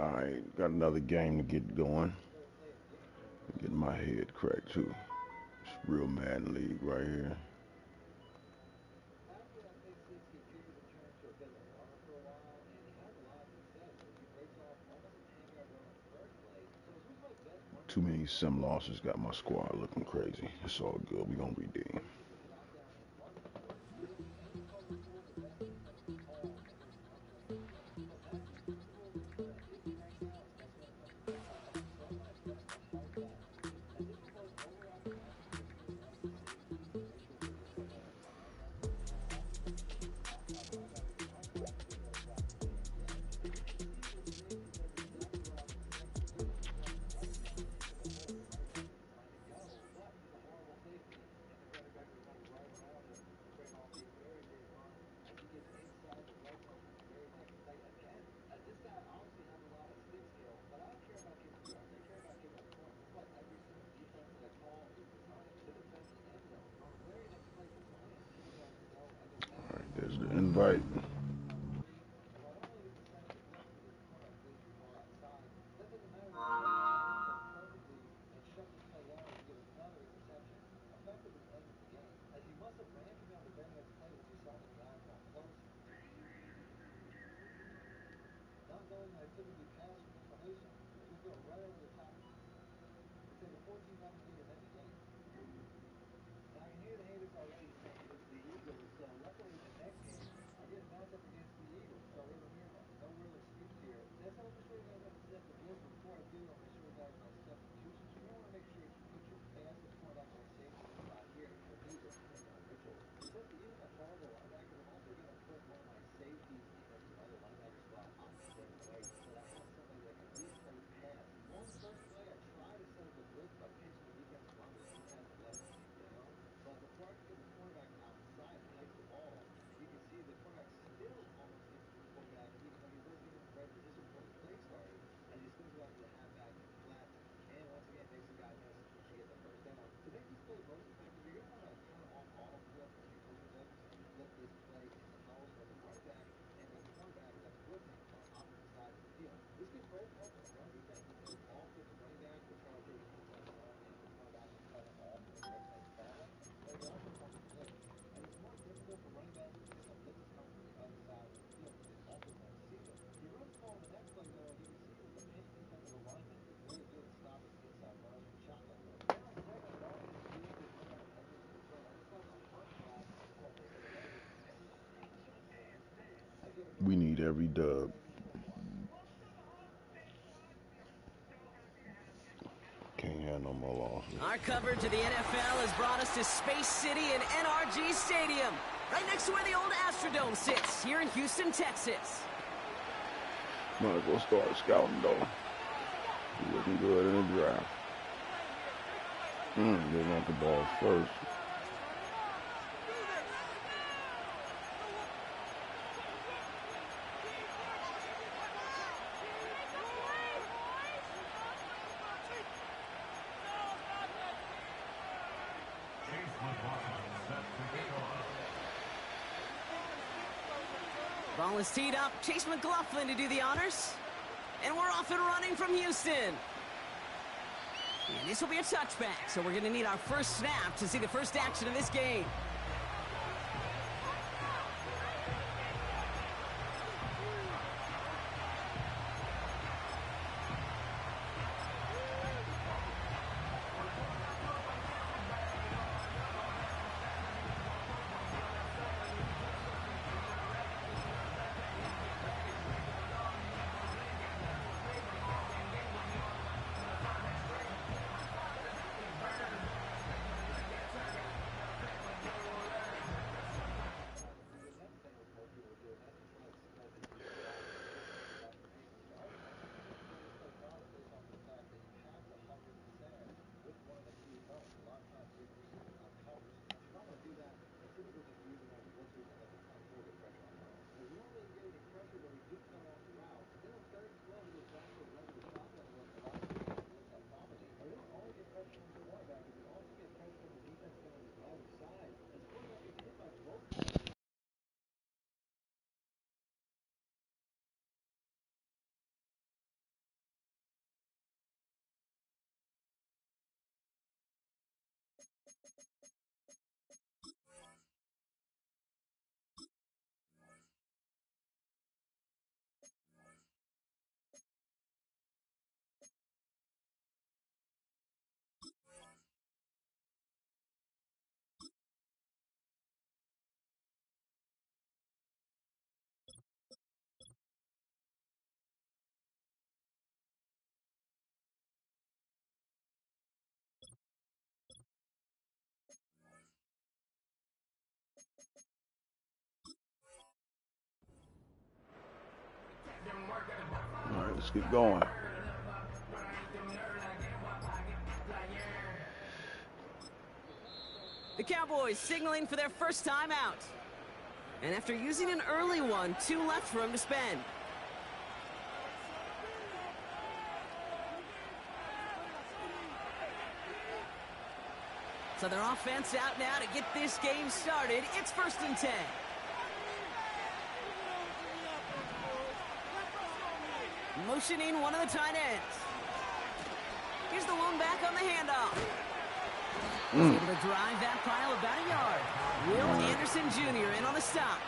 Alright, got another game to get going. Getting my head cracked too. It's real Madden League right here. Too many sim losses got my squad looking crazy. It's all good. We gonna redeem. Alright, there's the invite. We need every dub. Can't have no more losses. Our coverage of the NFL has brought us to Space City and NRG Stadium, right next to where the old Astrodome sits, here in Houston, Texas. Might as well start scouting though. He looking good in the draft. They want the ball first. Ball is teed up. Chase McLaughlin to do the honors. And we're off and running from Houston. And this will be a touchback, so we're going to need our first snap to see the first action of this game. Keep going. The Cowboys signaling for their first time out. And after using an early one, 2 left for him to spend. So their offense out now to get this game started. It's 1st and 10. Motioning one of the tight ends. Here's the lone back on the handoff. He's able to drive that pile about a yard. Will Anderson Jr. in on the stop.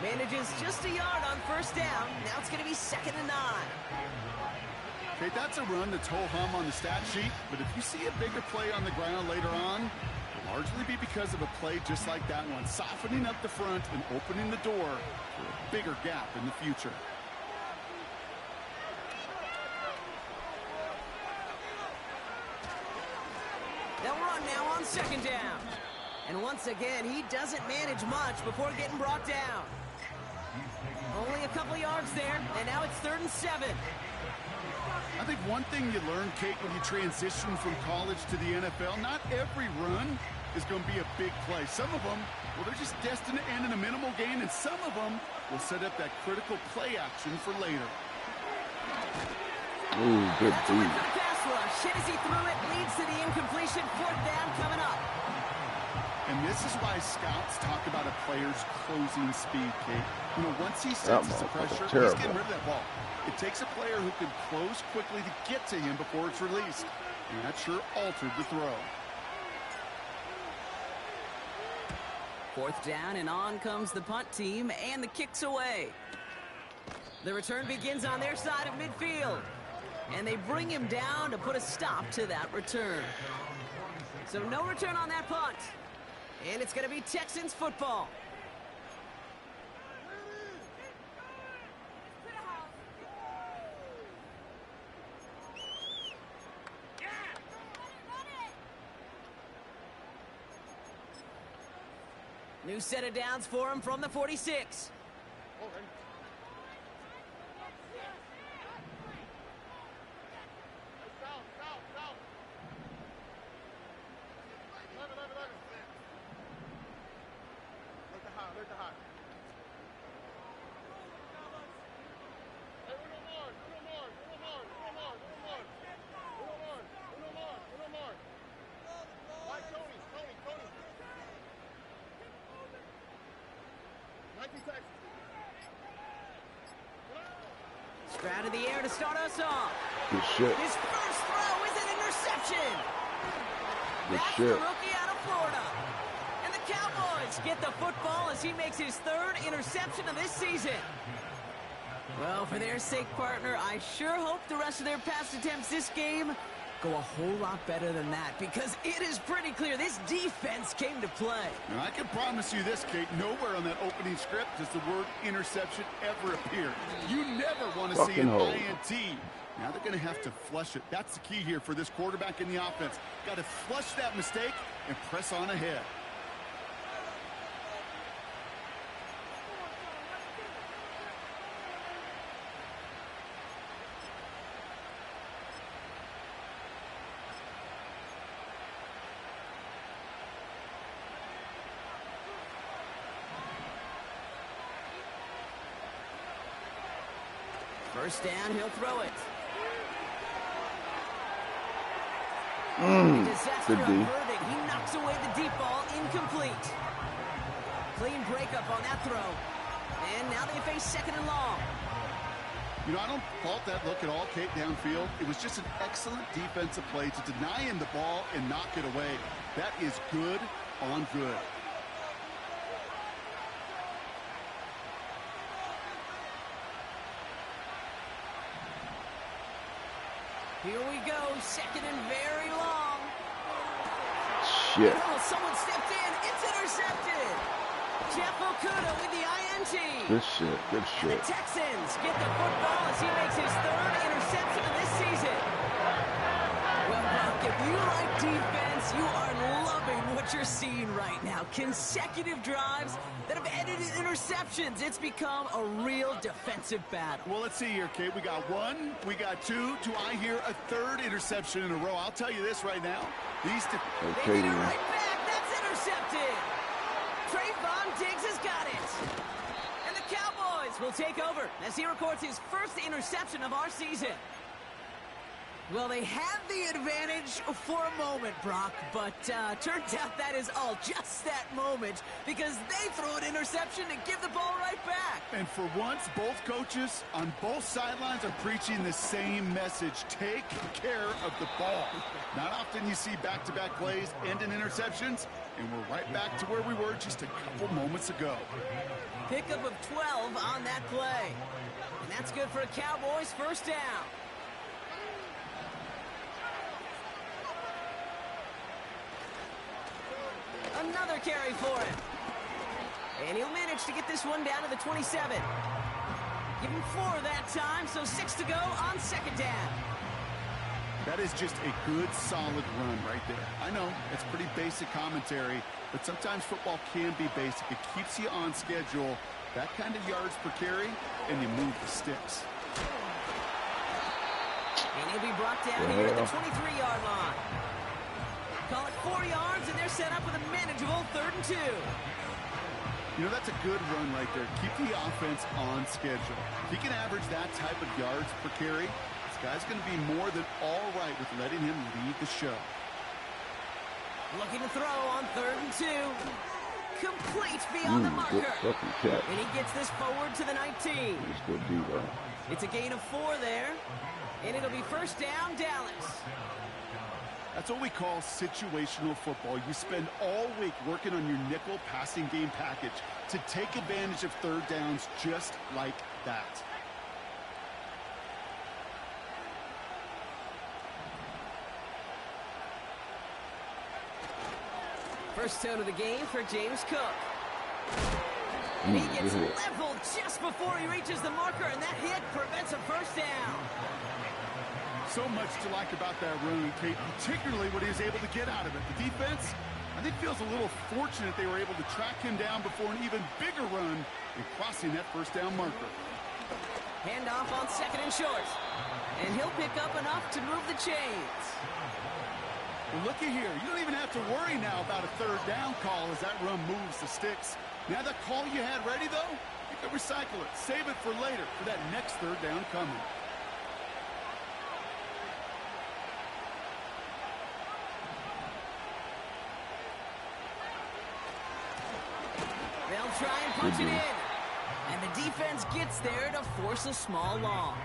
Manages just a yard on 1st down. Now it's going to be 2nd and 9. Okay, that's a run that's ho-hum on the stat sheet, but if you see a bigger play on the ground later on, it'll largely be because of a play just like that one, softening up the front and opening the door for a bigger gap in the future. They'll run now on 2nd down. And once again, he doesn't manage much before getting brought down. Only a couple yards there, and now it's 3rd and 7. I think one thing you learn, Kate, when you transition from college to the NFL, not every run is going to be a big play. Some of them, well, they're just destined to end in a minimal gain, and some of them will set up that critical play action for later. Ooh, good deep. Pass rush. Hit as he threw it, leads to the incompletion. 4th down coming up. And this is why scouts talk about a player's closing speed, Kate. You know, once he senses the pressure, he's getting rid of that ball. It takes a player who can close quickly to get to him before it's released. And that sure altered the throw. 4th down, and on comes the punt team, and the kick's away. The return begins on their side of midfield. And they bring him down to put a stop to that return. So no return on that punt. And it's going to be Texans football. New set of downs for him from the 46. Out of the air to start us off. Good shit. His first throw is an interception. That's the rookie out of Florida. And the Cowboys get the football as he makes his 3rd interception of this season. Well, for their sake, partner, I sure hope the rest of their pass attempts this game go a whole lot better than that, because it is pretty clear this defense came to play. Now, I can promise you this, Kate, nowhere on that opening script does the word interception ever appear. You never want to see an INT. Now they're going to have to flush it. That's the key here for this quarterback in the offense. Got to flush that mistake and press on ahead. First down, he'll throw it. Good D. He knocks away the deep ball, incomplete. Clean breakup on that throw. And now they face 2nd and long. You know, I don't fault that look at all, Kate, downfield. It was just an excellent defensive play to deny him the ball and knock it away. That is good on good. Here we go, 2nd and very long. Shit. Oh, someone stepped in. It's intercepted. Jeff Okuda with the INT. Good shit. Good shit. And the Texans get the football as he makes his 3rd interception of this season. Well, Brock, if you like defense, you are loving what what you're seeing right now. Consecutive drives that have ended in interceptions. It's become a real defensive battle. Well, let's see here, Kate. We got one, we got two. Do I hear a third interception in a row? I'll tell you this right now. These they need it right back. That's intercepted. Trayvon Diggs has got it. And the Cowboys will take over as he records his first interception of our season. Well, they had the advantage for a moment, Brock, but turns out that is all just that moment because they throw an interception and give the ball right back. And for once, both coaches on both sidelines are preaching the same message. Take care of the ball. Not often you see back-to-back plays end in interceptions, and we're right back to where we were just a couple moments ago. Pickup of 12 on that play. And that's good for a Cowboys first down. Another carry for him. And he'll manage to get this one down to the 27. Give him 4 that time, so 6 to go on second down. That is just a good, solid run right there. I know, it's pretty basic commentary, but sometimes football can be basic. It keeps you on schedule, that kind of yards per carry, and you move the sticks. And he'll be brought down here at the 23-yard line. Call it 4 yards, and they're set up with a manageable 3rd and 2. You know, that's a good run right there. Keep the offense on schedule. If he can average that type of yards per carry, this guy's going to be more than all right with letting him lead the show. Looking to throw on 3rd and 2. Complete beyond the marker. And he gets this forward to the 19. It's a gain of 4 there. And it'll be first down, Dallas. That's what we call situational football. You spend all week working on your nickel passing game package to take advantage of third downs just like that. First down of the game for James Cook. And he gets leveled just before he reaches the marker, and that hit prevents a first down. So much to like about that run, Kate, particularly what he was able to get out of it. The defense, I think, feels a little fortunate they were able to track him down before an even bigger run in crossing that first down marker. Handoff on 2nd and short. And he'll pick up enough to move the chains. Well, looky here. You don't even have to worry now about a third down call as that run moves the sticks. Now that call you had ready, though, you can recycle it. Save it for later for that next third down coming. They'll try and punch it in. And the defense gets there to force a small loss.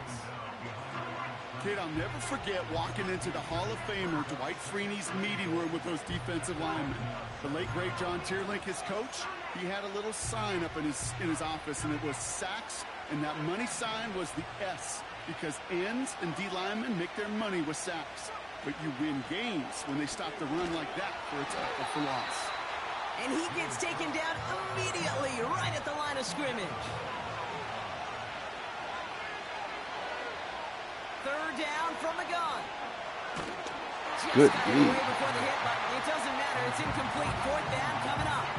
Kid, I'll never forget walking into the Hall of Famer Dwight Freeney's meeting room with those defensive linemen. The late, great John Tierlink, his coach, he had a little sign up in his office, and it was sacks, and that money sign was the S, because ends and D linemen make their money with sacks. But you win games when they stop the run like that for a tackle for loss. And he gets taken down immediately right at the line of scrimmage. Third down from the gun. Just Good got away before the hit, but it doesn't matter. It's incomplete. 4th down coming up.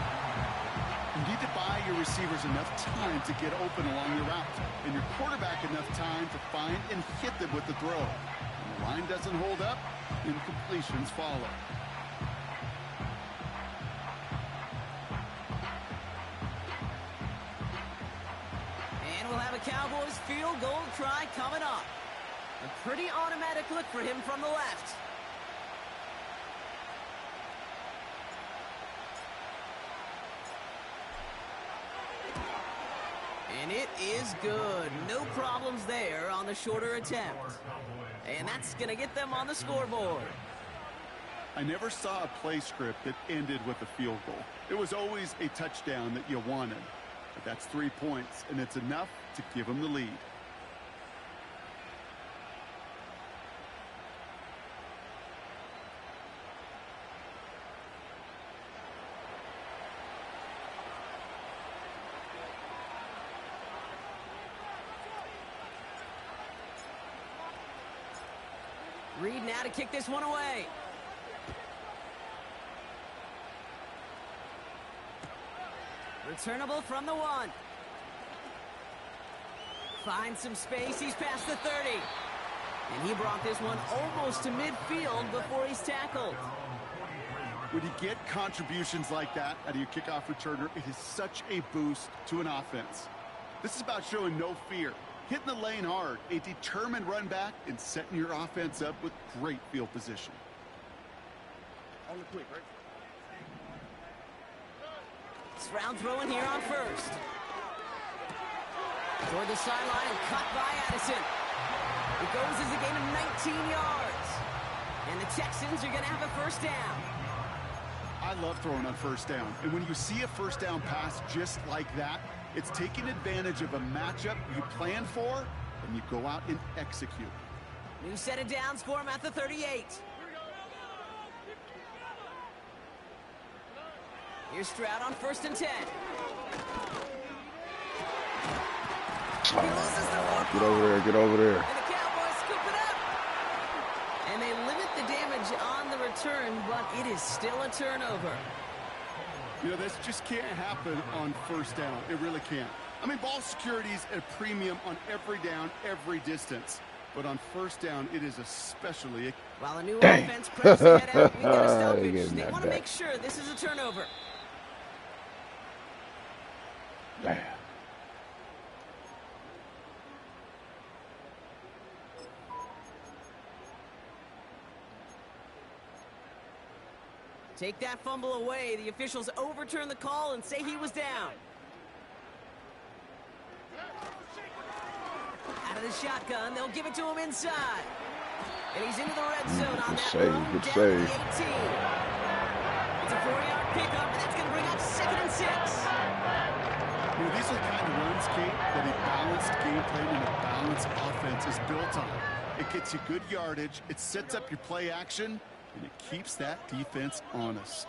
You need to buy your receivers enough time to get open along your route, and your quarterback enough time to find and hit them with the throw. When the line doesn't hold up, incompletions follow. And we'll have a Cowboys field goal try coming up. A pretty automatic look for him from the left. And it is good. No problems there on the shorter attempt. And that's going to get them on the scoreboard. I never saw a play script that ended with a field goal. It was always a touchdown that you wanted. But that's 3 points, and it's enough to give them the lead. Reed now to kick this one away. Returnable from the 1. Finds some space. He's past the 30. And he brought this one almost to midfield before he's tackled. When you get contributions like that out of your kickoff returner, it is such a boost to an offense. This is about showing no fear, hitting the lane hard, a determined run back, and setting your offense up with great field position. On the quick, right? Stroud throwing here on first. Toward the sideline and cut by Addison. It goes as a gain of 19 yards. And the Texans are going to have a first down. I love throwing on first down. And when you see a first down pass just like that, it's taking advantage of a matchup you plan for, and you go out and execute. New set of downs for him at the 38. Here's Stroud on 1st and 10. He loses the football. Get over there, get over there. And the Cowboys scoop it up. And they limit the damage on the return, but it is still a turnover. You know, this just can't happen on first down. It really can't. I mean, ball security is a premium on every down, every distance. But on first down, it is especially... While a new offense preps to head out, we get a stoppage. They want to make sure this is a turnover. Damn. Take that fumble away. The officials overturn the call and say he was down. Out of the shotgun, they'll give it to him inside. And he's into the red zone on that run down to the 18. It's a 4-yard pickup, and that's going to bring up 2nd and 6. You know, these are the kind of runs, Kate, that a balanced game plan and a balanced offense is built on. It gets you good yardage, it sets up your play action, and it keeps that defense honest.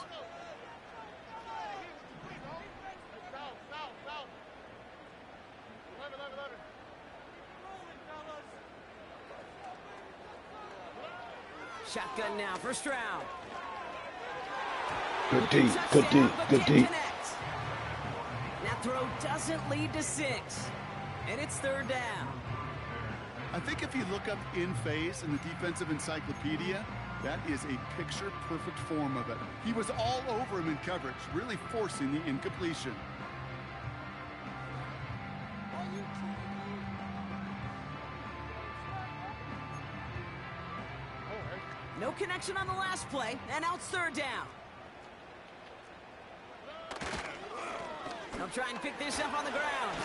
Shotgun now for Stroud. Good deep, good deep, good deep. That throw doesn't lead to 6. And it's 3rd down. I think if you look up in phase in the defensive encyclopedia, that is a picture-perfect form of it. He was all over him in coverage, really forcing the incompletion. No connection on the last play, and now it's 3rd down. They'll try and pick this up on the ground.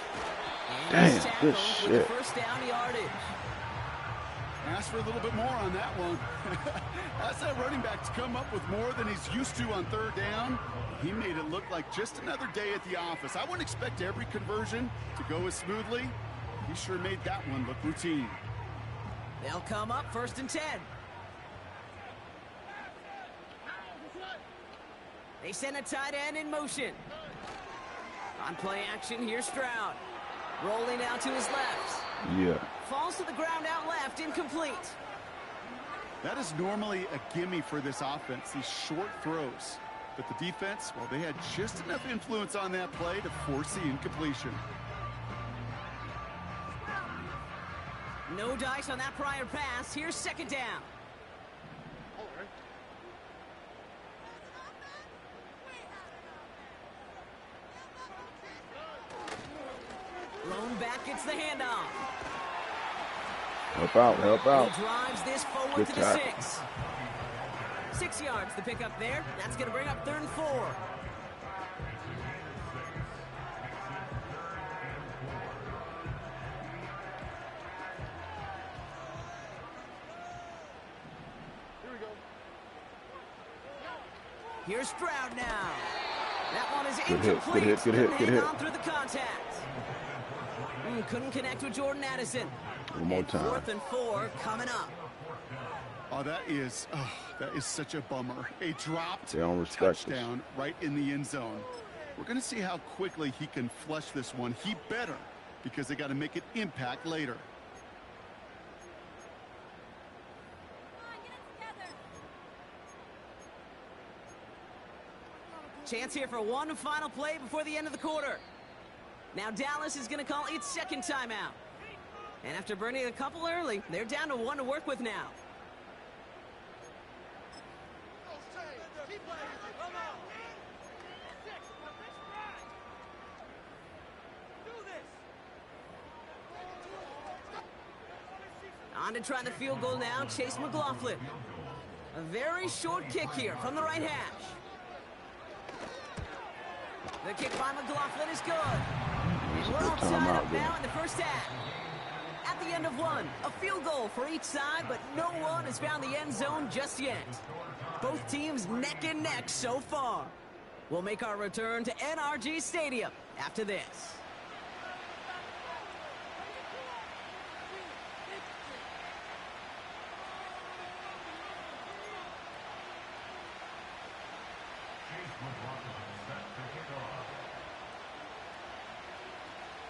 And damn, good shit. With the 1st down yardage. Ask for a little bit more on that one. Ask that running back to come up with more than he's used to on 3rd down. He made it look like just another day at the office. I wouldn't expect every conversion to go as smoothly. He sure made that one look routine. They'll come up 1st and 10. They send a tight end in motion. On play action, here's Stroud. Rolling out to his left. Yeah. Falls to the ground out left, incomplete. That is normally a gimme for this offense, these short throws. But the defense, well, they had just enough influence on that play to force the incompletion. No dice on that prior pass. Here's 2nd down. Lone back gets the handoff. Help out, help out. He drives this forward Good to the tackle. 6. 6 yards to pick up there. That's going to bring up 3rd and 4. Here's Stroud now. That one is incomplete. Good hit. Hang on through the contact. Couldn't connect with Jordan Addison. One more time. 4th and 4 coming up. Oh, that is such a bummer. A dropped They don't respect touchdown right in the end zone. We're going to see how quickly he can flush this one. He better, because they got to make it impact later. Chance here for one final play before the end of the quarter. Now Dallas is going to call its second timeout. And after burning a couple early, they're down to one to work with now. On to try the field goal now, Chase McLaughlin. A very short kick here from the right hash. The kick by McLaughlin is good. And we're all tied up now in the first half. At the end of one, a field goal for each side, but no one has found the end zone just yet. Both teams neck and neck so far. We'll make our return to NRG Stadium after this.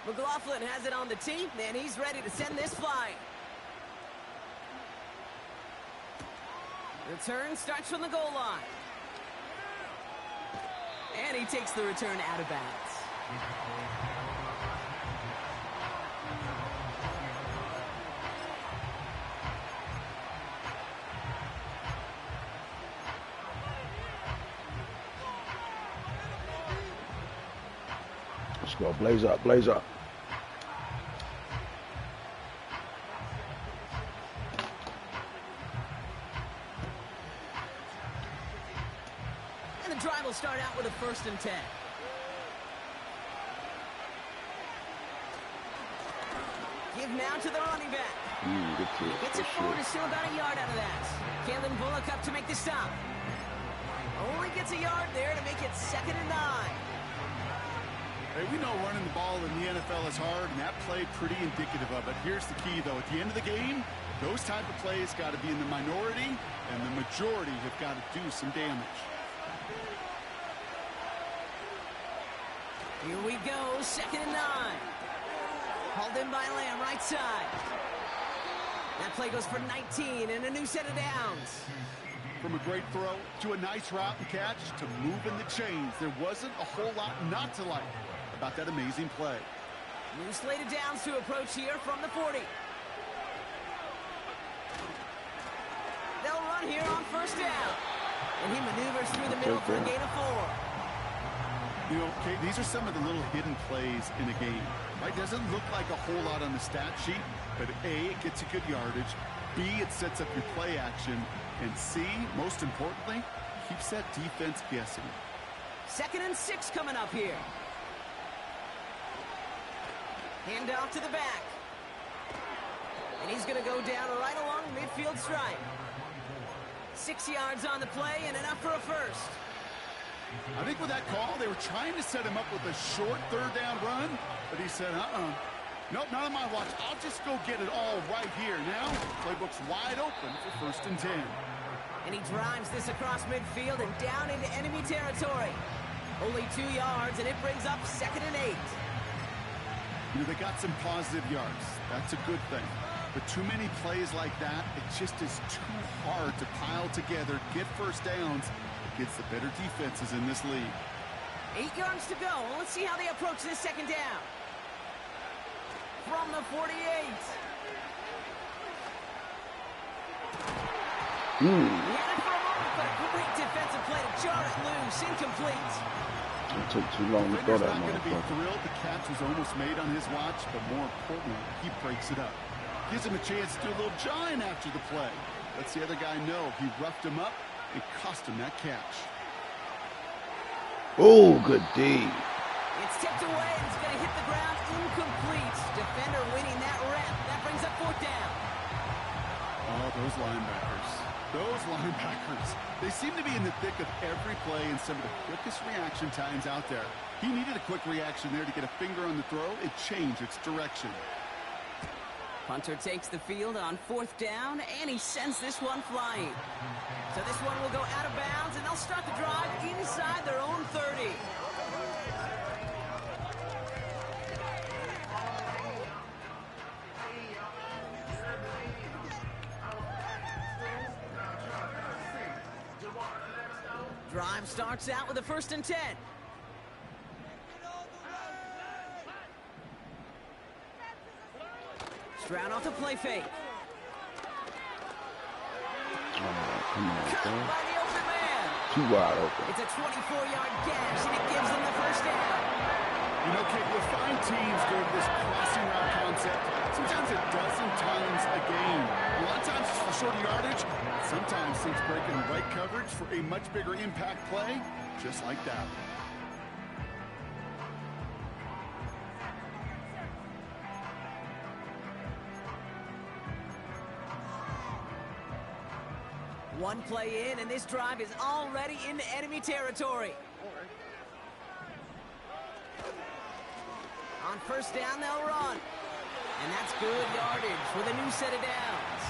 McLaughlin has it on the tee, and he's ready to send this flying. Return starts from the goal line. And he takes the return out of bounds. Let's go, blaze up, blaze up. And the drive will start out with a 1st and 10. Give now to the running back. Gets it forward, is still about a yard out of that. Kalen Bullock up to make the stop. Only gets a yard there to make it 2nd and 9. Hey, we know running the ball in the NFL is hard, and that play pretty indicative of it. Here's the key, though. At the end of the game, those type of plays got to be in the minority, and the majority have got to do some damage. Here we go, 2nd and 9. Hauled in by Lamb, right side. That play goes for 19 and a new set of downs. From a great throw to a nice route and catch to moving the chains, there wasn't a whole lot not to like about that amazing play. New slate of downs to approach here from the 40. They'll run here on 1st down. And he maneuvers through the middle for a gain of 4. You know, Kate, these are some of the little hidden plays in a game. Right? Doesn't look like a whole lot on the stat sheet, but A, it gets you good yardage. B, it sets up your play action. And C, most importantly, keeps that defense guessing. 2nd and 6 coming up here. Hand off to the back. And he's going to go down right along midfield stripe. 6 yards on the play and enough for a 1st. I think with that call, they were trying to set him up with a short 3rd down run, but he said, nope, not on my watch. I'll just go get it all right here. Now, playbook's wide open for 1st and 10. And he drives this across midfield and down into enemy territory. Only 2 yards, and it brings up 2nd and 8. You know, they got some positive yards. That's a good thing. But too many plays like that, it just is too hard to pile together, get 1st downs against the better defenses in this league. 8 yards to go. Let's see how they approach this 2nd down. From the 48. He had it for a moment, but a great defensive play to jar it loose. Incomplete. It took too long to throw that not going to be motherfucker. thrilled the catch was almost made on his watch, but more importantly, he breaks it up. Gives him a chance to do a little jawing after the play. Lets the other guy know he roughed him up and cost him that catch. Oh, good D. It's tipped away, and it's going to hit the ground incomplete. Defender winning that rep. That brings up 4th down. Oh, those linebackers. Those linebackers. They seem to be in the thick of every play and some of the quickest reaction times out there. He needed a quick reaction there to get a finger on the throw and change its direction. Punter takes the field on 4th down, and he sends this one flying. So this one will go out of bounds, and they'll start the drive inside their own 30. Drive starts out with a 1st and 10. Stroud off the play fake. Come on, Cut by the open man. Too wide open. It's a 24-yard gash, and it gives them the 1st down. You know, Kate, you'll find teams go to this crossing route concept sometimes a dozen times a game. A lot of times it's for shorter yardage. Sometimes things break in the right coverage for a much bigger impact play, just like that. One play in, and this drive is already into enemy territory. On 1st down, they'll run. And that's good yardage with a new set of downs.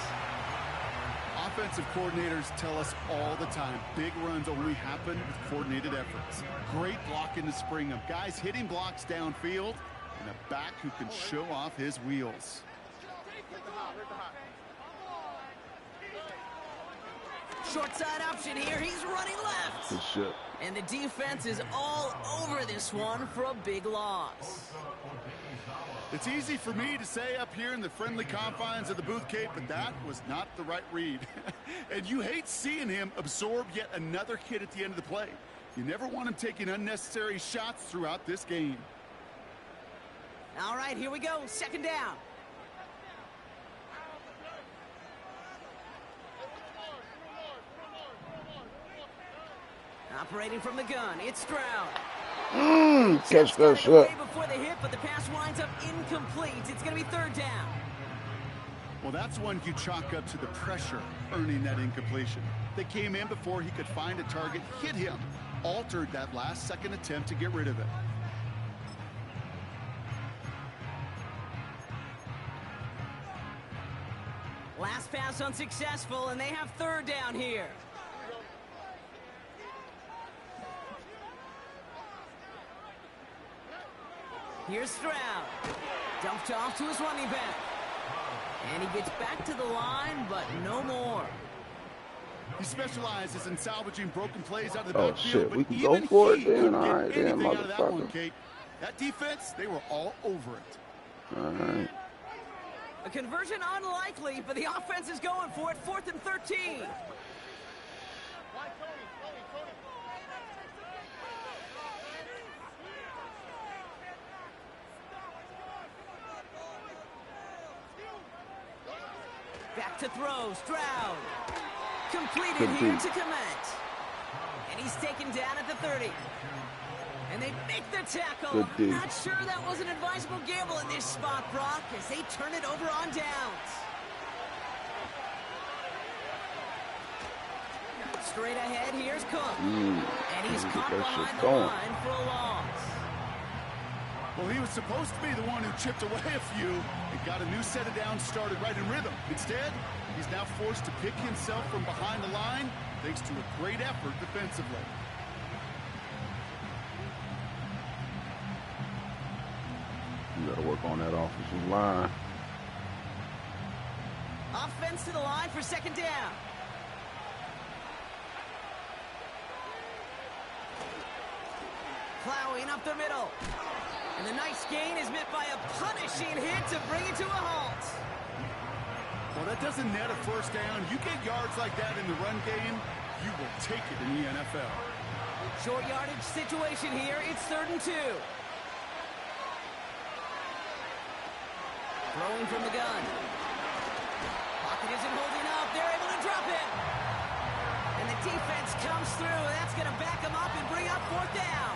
Offensive coordinators tell us all the time, big runs only happen with coordinated efforts. Great blocking to spring them. Guys hitting blocks downfield, and a back who can show off his wheels. Short side option here. He's running left. Good shit. And the defense is all over this one for a big loss. It's easy for me to say up here in the friendly confines of the booth, Kate, but that was not the right read. And you hate seeing him absorb yet another hit at the end of the play. You never want him taking unnecessary shots throughout this game. All right, here we go. 2nd down. Operating from the gun, it's Stroud. Catch that shot. Before the hit, but the pass winds up incomplete. It's going to be 3rd down. Well, that's one you chalk up to the pressure earning that incompletion. They came in before he could find a target, hit him, altered that last-second attempt to get rid of it. Last pass unsuccessful, and they have 3rd down here. Here's Stroud. Dumped off to his running back. And he gets back to the line, but no more. He specializes in salvaging broken plays out of the Oh, backfield, shit. but We can even go for it he then? couldn't All get right, then, anything out of that one, motherfucker. Kate. That defense, they were all over it. All right. A conversion unlikely, but the offense is going for it. 4th and 13. Back to throw, Stroud. Completed here to commence. And he's taken down at the 30. And they make the tackle. Not sure that was an advisable gamble in this spot, Brock, as they turn it over on downs. Straight ahead, here's Cook. And he's caught behind the line for a loss. Well, he was supposed to be the one who chipped away a few and got a new set of downs started right in rhythm. Instead, he's now forced to pick himself from behind the line thanks to a great effort defensively. You got to work on that offensive line. Offense to the line for 2nd down. Plowing up the middle. And the nice gain is met by a punishing hit to bring it to a halt. Well, that doesn't net a 1st down. You get yards like that in the run game, you will take it in the NFL. Short yardage situation here. It's 3rd and 2. Throwing from the gun. Pocket isn't holding up. They're able to drop it. And the defense comes through. And that's going to back them up and bring up 4th down.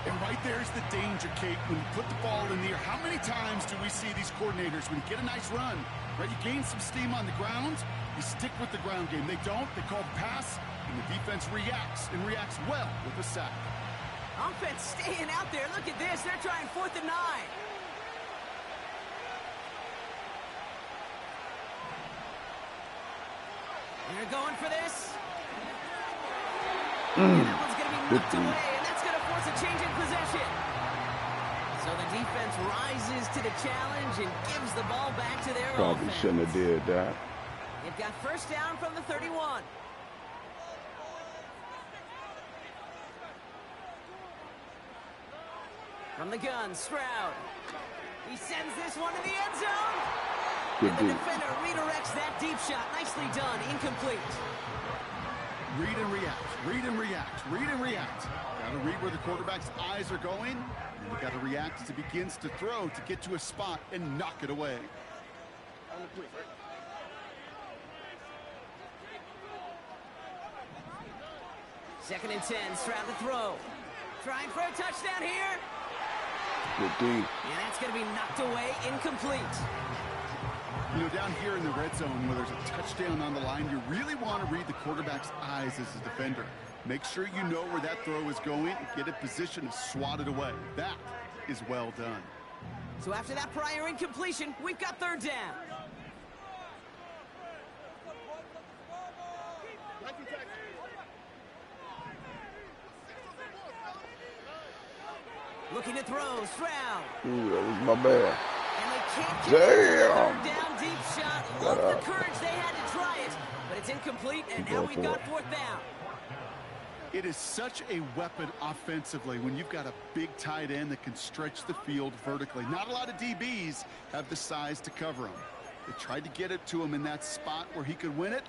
And right there's the danger, Kate. When you put the ball in the air, how many times do we see these coordinators, when you get a nice run, right, you gain some steam on the ground, you stick with the ground game. They don't. They call the pass, and the defense reacts, and reacts well with a sack. Offense staying out there. Look at this. They're trying 4th and 9. They're going for this. And that one's going to be knocked away, and that's going to force a change in possession. So the defense rises to the challenge and gives the ball back to their Probably offense. shouldn't have did that. They've got 1st down from the 31. From the gun, Stroud. He sends this one to the end zone. Good And the defender redirects that deep shot. Nicely done. Incomplete. Read and react. Read and react. Read and react. Got to read where the quarterback's eyes are going. And you got to react as he begins to throw to get to a spot and knock it away. Second and 10. Stroud to throw. Trying for a touchdown here. Good D. And that's going to be knocked away. Incomplete. You know, down here in the red zone where there's a touchdown on the line, you really want to read the quarterback's eyes as a defender. Make sure you know where that throw is going and get in position to swat it away. That is well done. So after that prior incompletion, we've got third down. Looking to throw, Stroud. Ooh, that was my bad. And they can't get Damn. down deep shot. Love the courage they had to try it, but it's incomplete, and now we've got fourth down. It is such a weapon offensively when you've got a big tight end that can stretch the field vertically. Not a lot of DBs have the size to cover him. They tried to get it to him in that spot where he could win it,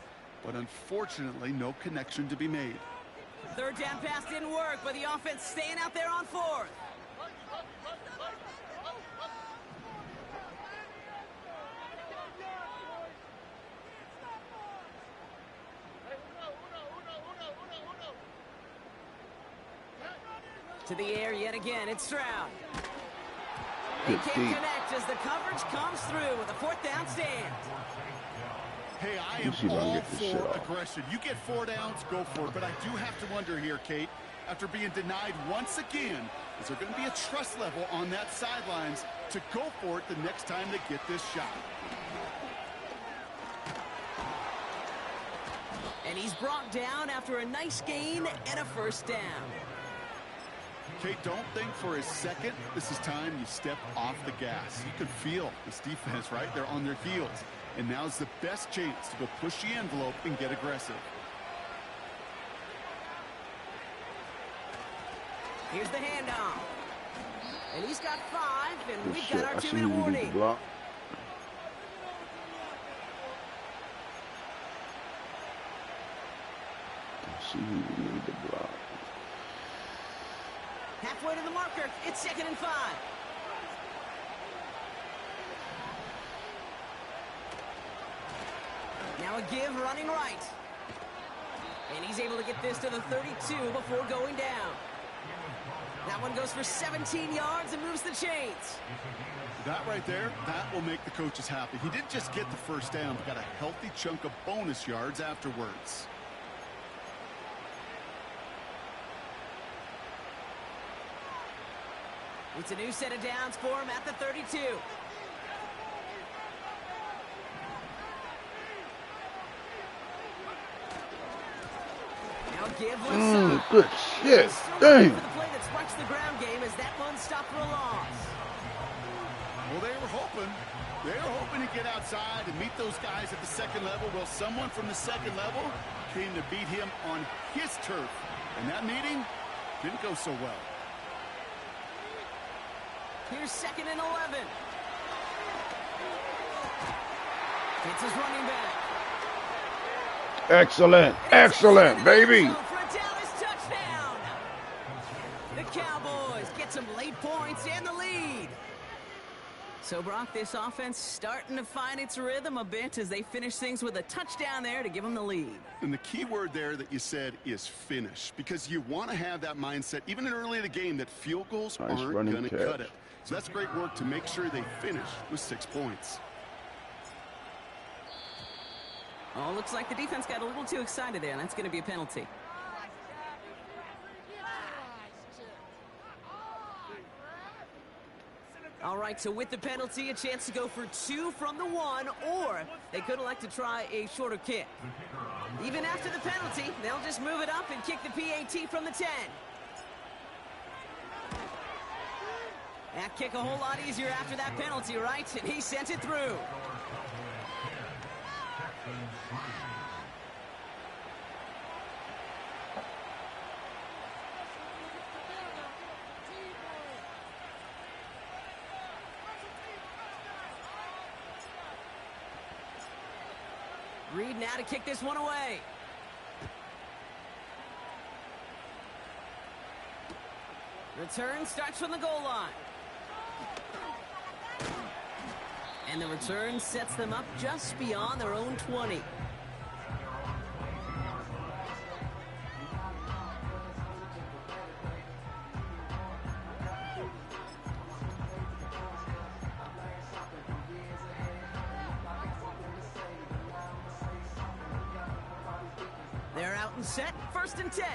but unfortunately, no connection to be made. Third down pass didn't work, but the offense staying out there on fourth. To the air yet again, it's Stroud. They can't connect as the coverage comes through with a fourth down stand. Hey, I am all for aggression. You get 4 downs, go for it. But I do have to wonder here, Kate, after being denied once again, is there going to be a trust level on that sidelines to go for it the next time they get this shot? And he's brought down after a nice gain and a first down. Kate, don't think for a second this is time you step off the gas. You can feel this defense, right? They're on their heels. And now's the best chance to go push the envelope and get aggressive. Here's the handoff. And he's got 5, and we've got our 2-minute warning. See who we need to block. Halfway to the marker. It's 2nd and 5. Now a give running right. And he's able to get this to the 32 before going down. That one goes for 17 yards and moves the chains. That right there, that will make the coaches happy. He didn't just get the first down, but got a healthy chunk of bonus yards afterwards. It's a new set of downs for him at the 32. Now give what's up. Good shit. Dang. For the play that sparks the ground game as that one stopped for a loss. Well, they were hoping to get outside and meet those guys at the second level. Well, someone from the second level came to beat him on his turf. And that meeting didn't go so well. Here's 2nd and 11. It's his running back. Excellent. Excellent, baby. For a Dallas touchdown. The Cowboys get some late points and the lead. So, Brock, this offense starting to find its rhythm a bit as they finish things with a touchdown there to give them the lead. And the key word there that you said is finish, because you want to have that mindset, even early in the game, that field goals aren't going to cut it. So that's great work to make sure they finish with 6 points. Oh, looks like the defense got a little too excited there, and that's going to be a penalty. All right, so with the penalty, a chance to go for 2 from the 1, or they could elect to try a shorter kick. Even after the penalty, they'll just move it up and kick the PAT from the 10. That kick a whole lot easier after that penalty, right? And he sent it through. Reed now to kick this one away. Return starts from the goal line. And the return sets them up just beyond their own 20. They're out and set, 1st and 10.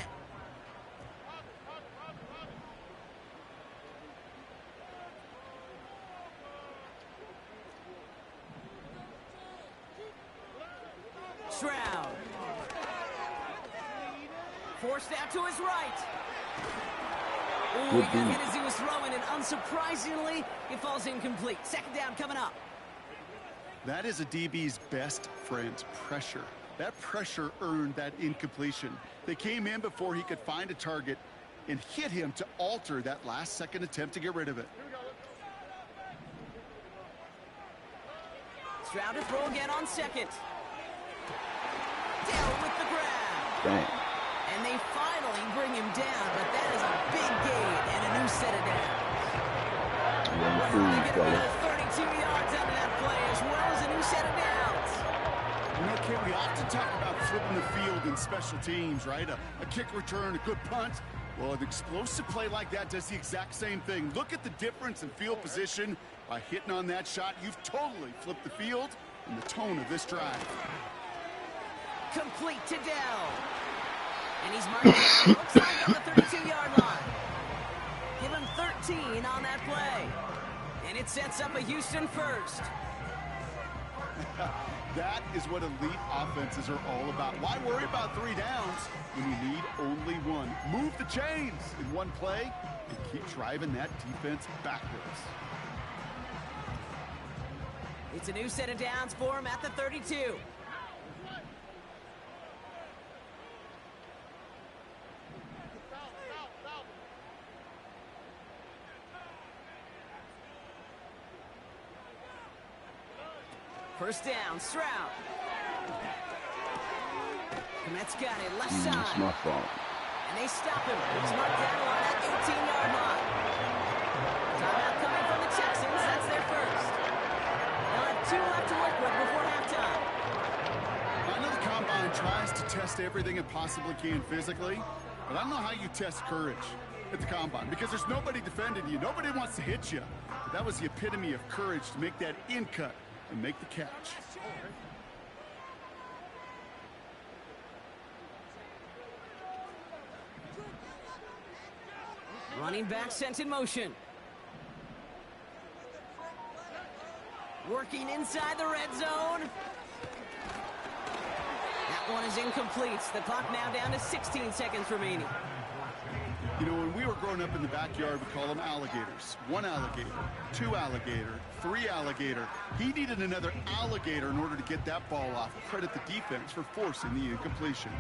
Stroud. Forced out to his right. Ooh, he got hit as he was throwing, and unsurprisingly, it falls incomplete. 2nd down coming up. That is a DB's best friend, pressure. That pressure earned that incompletion. They came in before he could find a target and hit him to alter that last-second attempt to get rid of it. Stroud to throw again on 2nd. Down with the grab. Dang. And they finally bring him down, but that is a big gain and a new set of downs. They get another 32 yards out of that play, as well as a new set of downs. You know, Kate, we often talk about flipping the field in special teams, right? A kick return, a good punt. Well, an explosive play like that does the exact same thing. Look at the difference in field position. By hitting on that shot, you've totally flipped the field and the tone of this drive. Complete to Dell. And he's marked down, looks like on the 32-yard line. Give him 13 on that play. And it sets up a Houston 1st. That is what elite offenses are all about. Why worry about 3 downs when you need only 1? Move the chains in one play and keep driving that defense backwards. It's a new set of downs for him at the 32. First down, Stroud. Komet's got it, left side. It's my fault. And they stop him. He's marked down on that 18-yard line. Timeout coming from the Texans. That's their first. They'll have 2 left to work with before halftime. I know the combine tries to test everything it possibly can physically, but I don't know how you test courage at the combine, because there's nobody defending you. Nobody wants to hit you. But that was the epitome of courage to make that in cut and make the catch. Running back sent in motion. Working inside the red zone. That one is incomplete. The clock now down to 16 seconds remaining. You know, when we were growing up in the backyard, we call them alligators. 1 alligator, 2 alligator, 3 alligator. He needed another alligator in order to get that ball off. Credit the defense for forcing the incompletion.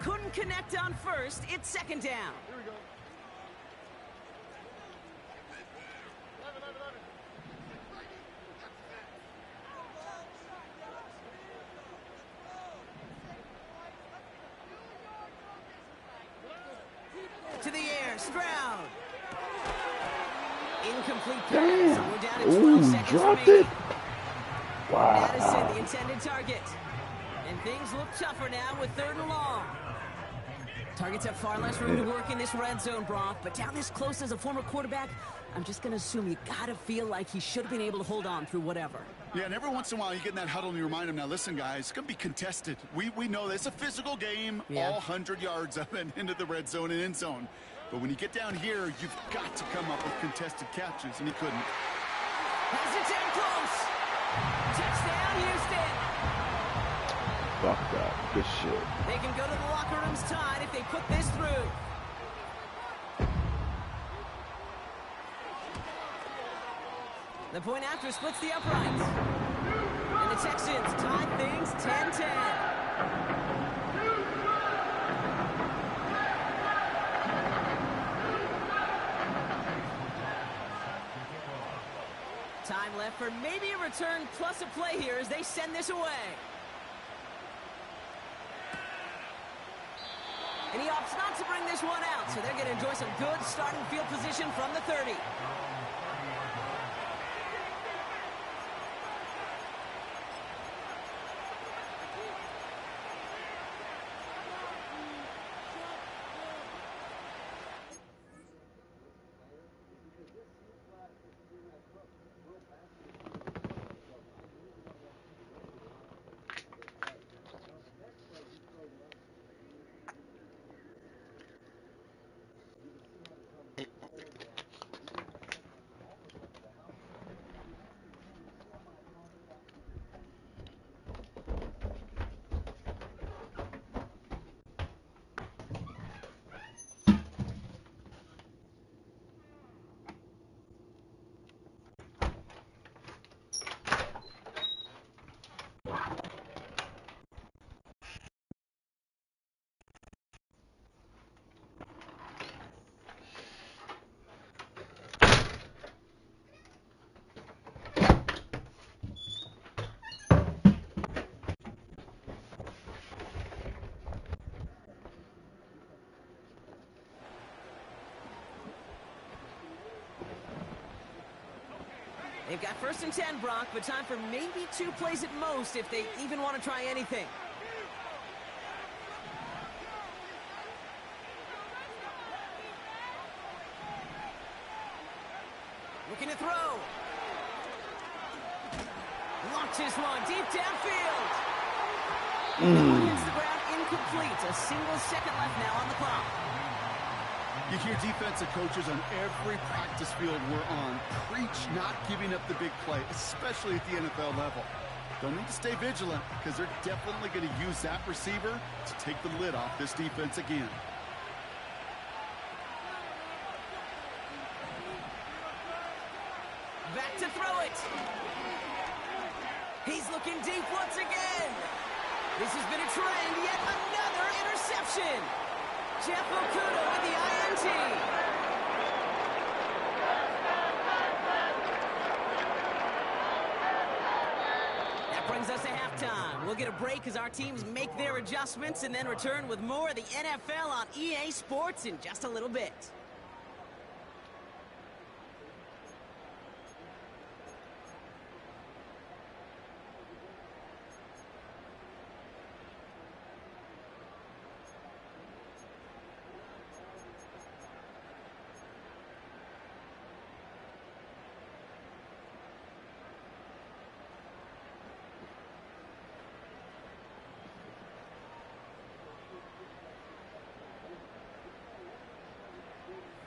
Couldn't connect on first. It's 2nd down. To the air, Stroud. Incomplete pass. So we're down to 12 seconds dropped remaining. it. Wow. Madison, the intended target. And things look tougher now with 3rd and long. Targets have far less room to work in this red zone, Brock. But down this close as a former quarterback, I'm just going to assume you got to feel like he should have been able to hold on through whatever. Yeah, and every once in a while you get in that huddle and you remind him, now listen, guys, it's going to be contested. We know this. It's a physical game, all 100 yards up and into the red zone and end zone. But when you get down here, you've got to come up with contested catches, and he couldn't. Has it down close. Touchdown, Houston. Fuck that. Good shit. They can go to the locker rooms tied if they put this through. The point after splits the uprights. And the Texans tie things 10-10. Time left for maybe a return plus a play here as they send this away. And he opts not to bring this one out, so they're going to enjoy some good starting field position from the 30. They've got 1st and 10, Brock, but time for maybe 2 plays at most if they even want to try anything. Looking to throw. Launches one deep downfield. That one hits the ground incomplete. A single second left now on the clock. You hear defensive coaches on every practice field we're on preach not giving up the big play, especially at the NFL level. They'll need to stay vigilant because they're definitely going to use that receiver to take the lid off this defense again. Back to throw it. He's looking deep once again. This has been a trend. Yet another interception. Jeff Okuda with the INT. That brings us to halftime. We'll get a break as our teams make their adjustments and then return with more of the NFL on EA Sports in just a little bit.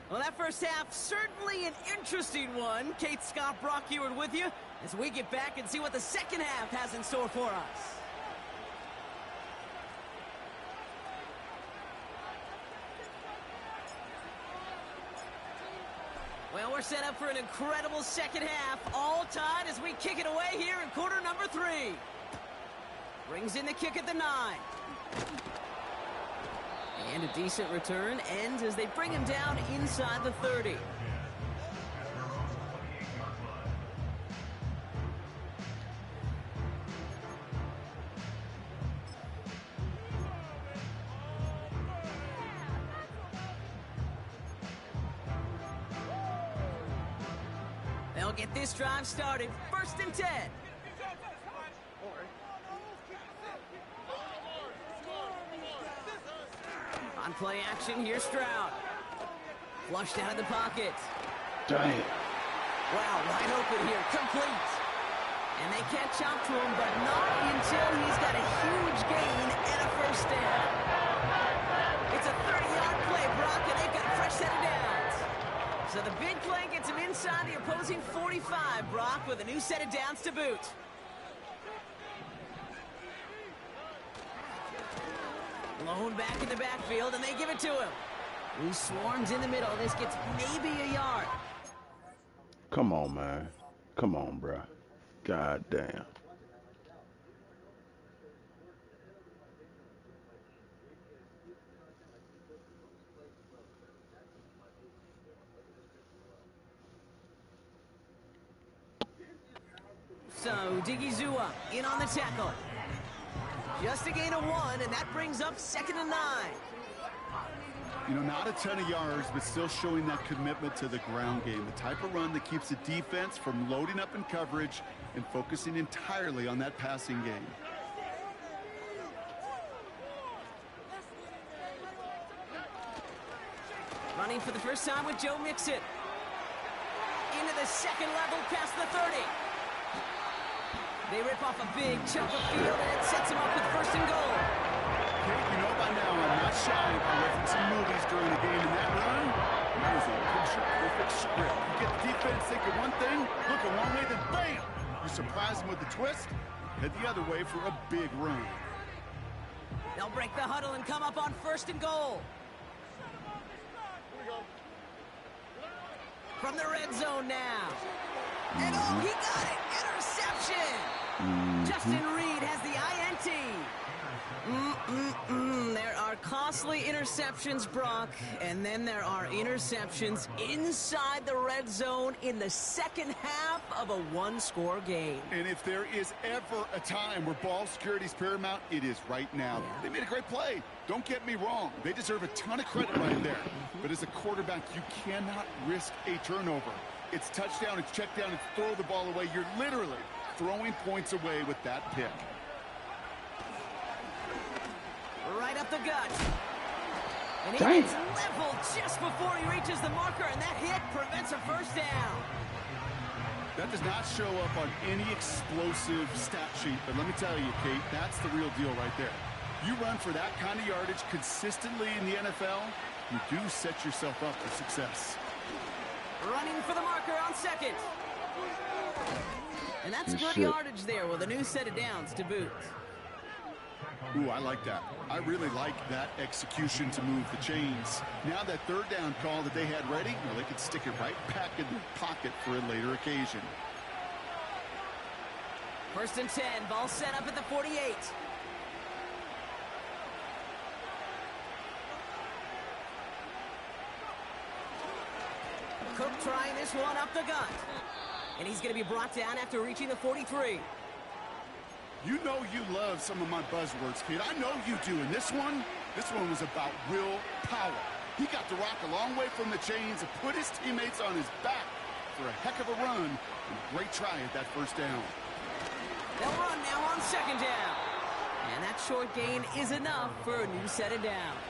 Well, that first half, certainly an interesting one. Kate, Scott, Brock Ewart with you as we get back and see what the second half has in store for us. Well, we're set up for an incredible second half. All tied as we kick it away here in quarter number 3. Brings in the kick at the 9. And a decent return ends as they bring him down inside the 30. They'll get this drive started. 1st and 10. On play action, here's Stroud. Flushed out of the pocket. Dang. Wow, wide open here, complete. And they can't chop to him, but not until he's got a huge gain and a 1st down. It's a 30-yard play, Brock, and they've got a fresh set of downs. So the big play gets him inside the opposing 45, Brock, with a new set of downs to boot. Lone back in the backfield, and they give it to him. He swarms in the middle. This gets maybe a yard. Come on, man. Come on, bro. God damn. Odigizua in on the tackle. Just a gain of 1, and that brings up 2nd and 9. You know, not a ton of yards, but still showing that commitment to the ground game. The type of run that keeps the defense from loading up in coverage and focusing entirely on that passing game. Running for the first time with Joe Mixon. Into the second level past the 30. They rip off a big chunk of field, and it sets them up with 1st and goal. Kate, you know by now I'm not shy about referencing movies during the game, and that run, that was a picture-perfect script. You get the defense thinking one thing, looking one way, then bam! You surprise them with the twist, head the other way for a big run. They'll break the huddle and come up on 1st and goal. From the red zone now. And oh, he got it! Interception! Justin Reed has the INT. There are costly interceptions, Brock, and then there are interceptions inside the red zone in the second half of a 1-score game. And if there is ever a time where ball security is paramount, it is right now. Yeah. They made a great play. Don't get me wrong. They deserve a ton of credit right there. But as a quarterback, you cannot risk a turnover. It's touchdown, it's check down, it's throw the ball away. You're literally throwing points away with that pick. Right up the gut. And he gets leveled just before he reaches the marker, and that hit prevents a 1st down. That does not show up on any explosive stat sheet, but let me tell you, Kate, that's the real deal right there. You run for that kind of yardage consistently in the NFL, you do set yourself up for success. Running for the marker on 2nd. And that's good yardage there with a new set of downs to boot. Ooh, I like that. I really like that execution to move the chains. Now that 3rd down call that they had ready, well, they could stick it right back in their pocket for a later occasion. 1st and 10, ball set up at the 48. Cook trying this one up the gut. And he's going to be brought down after reaching the 43. You know you love some of my buzzwords, kid. I know you do. And this one was about real power. He got the rock a long way from the chains and put his teammates on his back for a heck of a run. And a great try at that 1st down. They'll run now on 2nd down. And that short gain is enough for a new set of downs.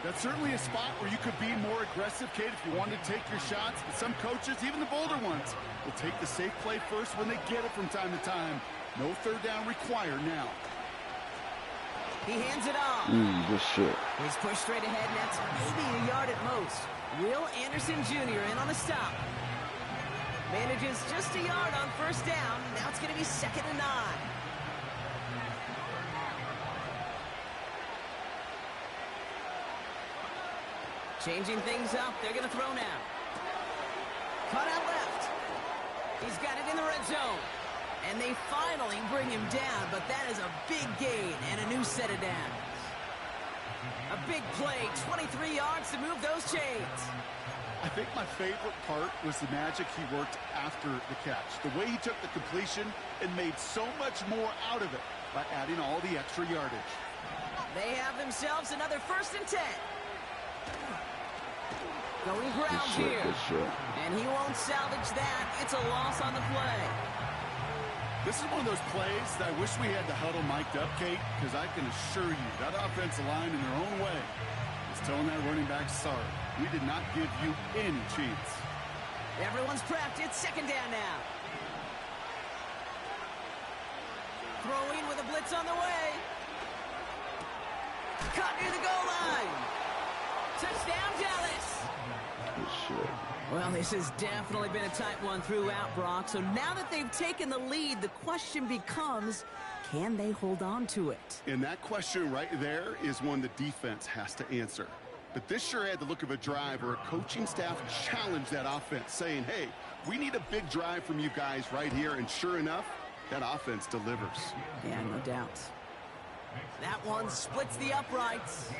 That's certainly a spot where you could be more aggressive, Kate, if you wanted to take your shots. But some coaches, even the bolder ones, will take the safe play first when they get it from time to time. No 3rd down required now. He hands it off. Good shit. He's pushed straight ahead, and that's maybe a yard at most. Will Anderson Jr. in on the stop. Manages just a yard on 1st down. Now it's going to be 2nd and 9. Changing things up. They're going to throw now. Cut out left. He's got it in the red zone. And they finally bring him down, but that is a big gain and a new set of downs. A big play, 23 yards to move those chains. I think my favorite part was the magic he worked after the catch. The way he took the completion and made so much more out of it by adding all the extra yardage. They have themselves another 1st and 10. Going ground here. And he won't salvage that. It's a loss on the play. This is one of those plays that I wish we had the huddle mic'd up, Kate, because I can assure you that offensive line in their own way is telling that running back, sorry, we did not give you any chance. Everyone's prepped. It's 2nd down now. Throwing with a blitz on the way. Caught near the goal line. Touchdown, Dallas. Well, this has definitely been a tight one throughout, Brock. So now that they've taken the lead, the question becomes, can they hold on to it? And that question right there is one the defense has to answer. But this sure had the look of a drive where a coaching staff challenged that offense, saying, hey, we need a big drive from you guys right here. And sure enough, that offense delivers. Yeah, no doubt. That one splits the uprights.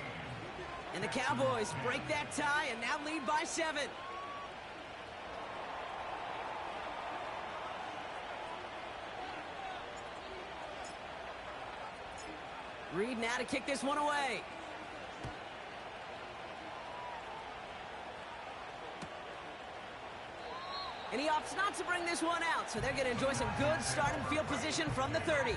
And the Cowboys break that tie and now lead by 7. Reed now to kick this one away. And he opts not to bring this one out, so they're going to enjoy some good starting field position from the 30.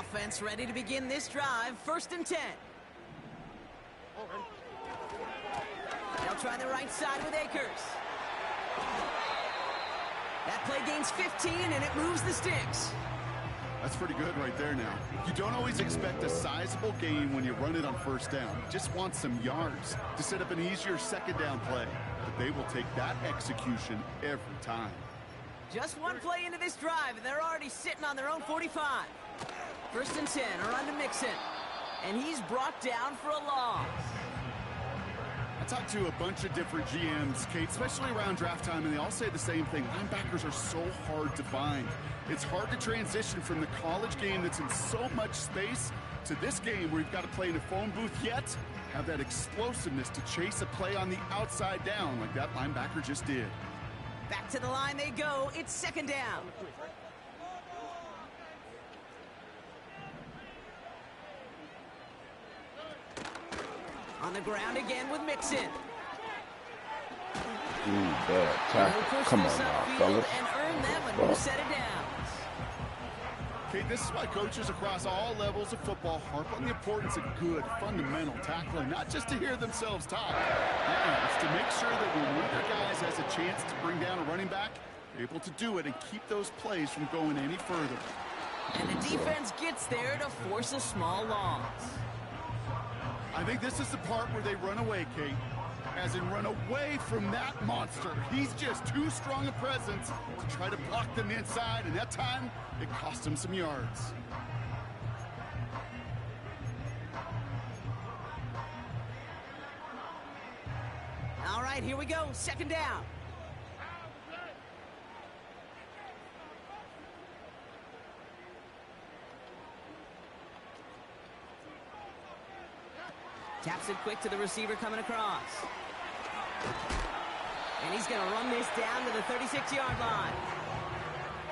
Offense ready to begin this drive. 1st and 10. They'll try the right side with Akers. That play gains 15, and it moves the sticks. That's pretty good right there now. You don't always expect a sizable gain when you run it on 1st down. You just want some yards to set up an easier 2nd down play. But they will take that execution every time. Just one play into this drive, and they're already sitting on their own 45. 1st and 10, a run to Mixon. And he's brought down for a loss. I talked to a bunch of different GMs, Kate, especially around draft time, and they all say the same thing. Linebackers are so hard to find. It's hard to transition from the college game that's in so much space to this game where you've got to play in a phone booth, yet have that explosiveness to chase a play on the outside down like that linebacker just did. Back to the line they go. It's 2nd down. On the ground again with Mixon. Bad tackle. Come on now, fellas. And earn them a new set of downs. Okay, this is why coaches across all levels of football harp on the importance of good, fundamental tackling, not just to hear themselves talk. It's to make sure that when one of their guys has a chance to bring down a running back, they're able to do it and keep those plays from going any further. And the defense gets there to force a small loss. I think this is the part where they run away, Kate. As in run away from that monster. He's just too strong a presence to try to block them inside, and that time, it cost him some yards. All right, here we go. 2nd down. Taps it quick to the receiver coming across. And he's going to run this down to the 36-yard line.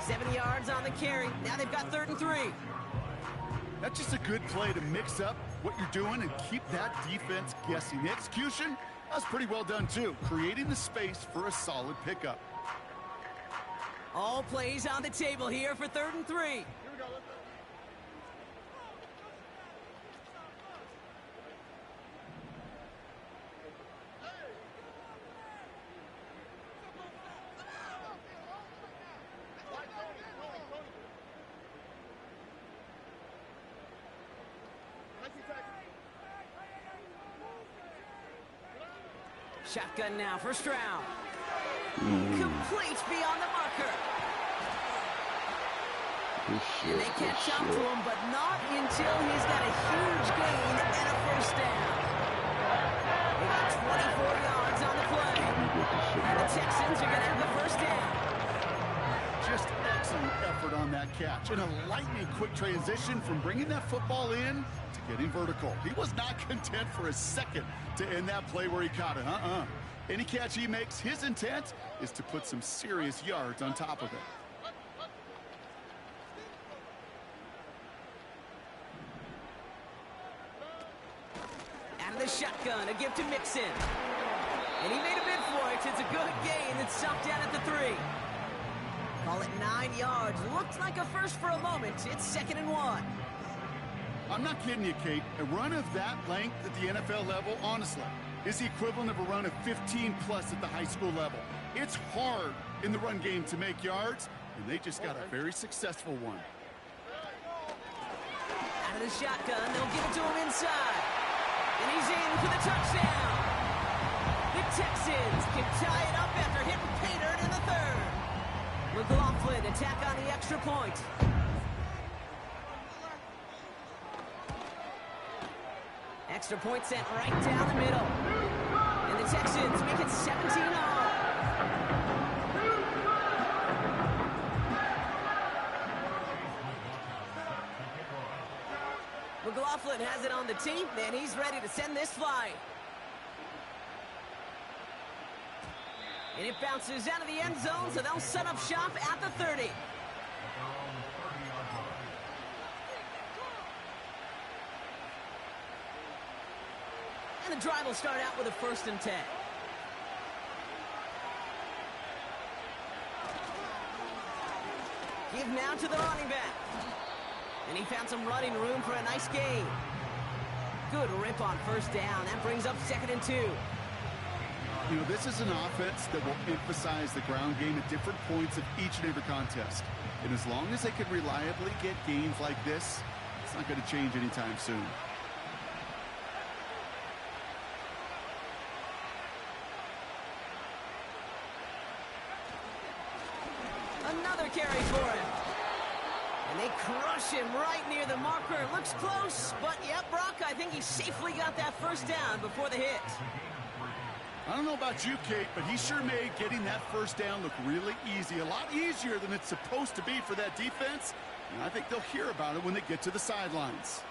7 yards on the carry. Now they've got 3rd and 3. That's just a good play to mix up what you're doing and keep that defense guessing. The execution, that was pretty well done too, creating the space for a solid pickup. All plays on the table here for 3rd and 3. Shotgun now, 1st round. Complete beyond the marker. And they catch up to him, but not until he's got a huge gain and a 1st down. They got 24 yards on the play. And the Texans are going to have the 1st down. Just excellent effort on that catch. And a lightning quick transition from bringing that football in to getting vertical. He was not content for a second to end that play where he caught it. Any catch he makes, his intent is to put some serious yards on top of it. Out of the shotgun, a give to Mixon. And he made a bid for it. It's a good gain. It's stopped down at the 3. Call it 9 yards. Looked like a first for a moment. It's 2nd and 1. I'm not kidding you, Kate. A run of that length at the NFL level, honestly, is the equivalent of a run of 15-plus at the high school level. It's hard in the run game to make yards, and they just got a very successful one. Out of the shotgun, they'll give it to him inside. And he's in for the touchdown. The Texans can tie it up after hitting pay dirt in the 3rd. McLaughlin attack on the extra point. Extra point sent right down the middle. And the Texans make it 17-all. McLaughlin has it on the team, and he's ready to send this flying. And it bounces out of the end zone, so they'll set up shop at the 30. And the drive will start out with a 1st and 10. Give now to the running back. And he found some running room for a nice gain. Good rip on 1st down. That brings up 2nd and 2. You know, this is an offense that will emphasize the ground game at different points of each and every contest. And as long as they can reliably get gains like this, it's not going to change anytime soon. Another carry for him. And they crush him right near the marker. Looks close, but yep, Brock, I think he safely got that 1st down before the hit. I don't know about you, Kate, but he sure made getting that 1st down look really easy. A lot easier than it's supposed to be for that defense. And I think they'll hear about it when they get to the sidelines.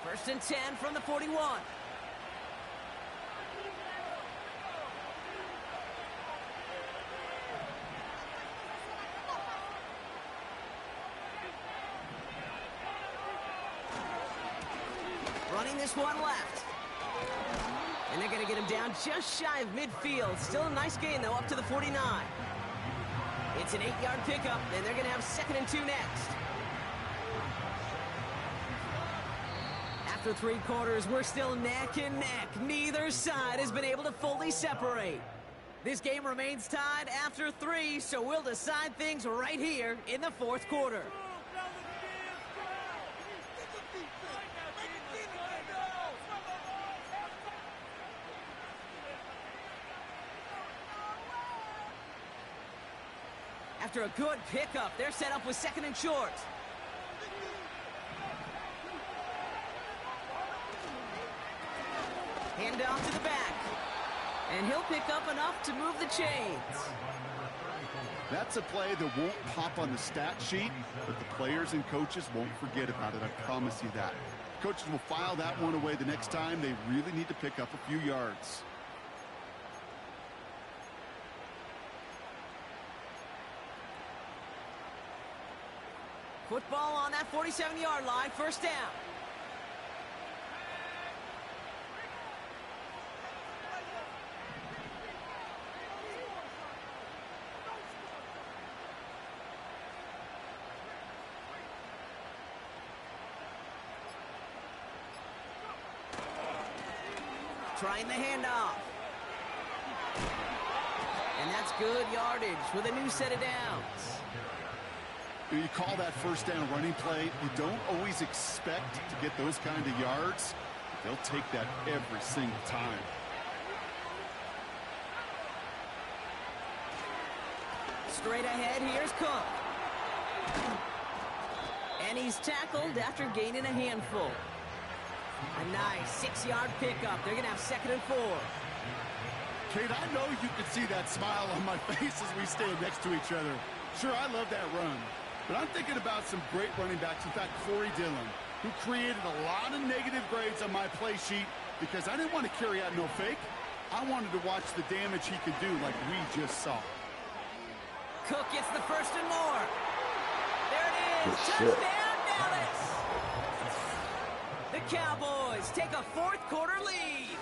First and 10 from the 41. Running this one left. And they're going to get him down just shy of midfield. Still a nice gain, though, up to the 49. It's an 8-yard pickup, and they're going to have 2nd and 2 next. After 3 quarters, we're still neck and neck. Neither side has been able to fully separate. This game remains tied after 3, so we'll decide things right here in the 4th quarter. After a good pickup, they're set up with 2nd and short. Hand off to the back. And he'll pick up enough to move the chains. That's a play that won't pop on the stat sheet, but the players and coaches won't forget about it. I promise you that. Coaches will file that one away the next time. They really need to pick up a few yards. Football on that 47-yard line, 1st down. Trying the handoff. And that's good yardage with a new set of downs. You call that 1st down running play. You don't always expect to get those kind of yards. They'll take that every single time. Straight ahead, here's Cook. And he's tackled after gaining a handful. A nice 6-yard pickup. They're going to have 2nd and 4. Kate, I know you can see that smile on my face as we stand next to each other. Sure, I love that run. But I'm thinking about some great running backs. In fact, Corey Dillon, who created a lot of negative grades on my play sheet because I didn't want to carry out no fake. I wanted to watch the damage he could do like we just saw. Cook gets the 1st and more. There it is. Good Touchdown, Dallas. The Cowboys take a 4th quarter lead.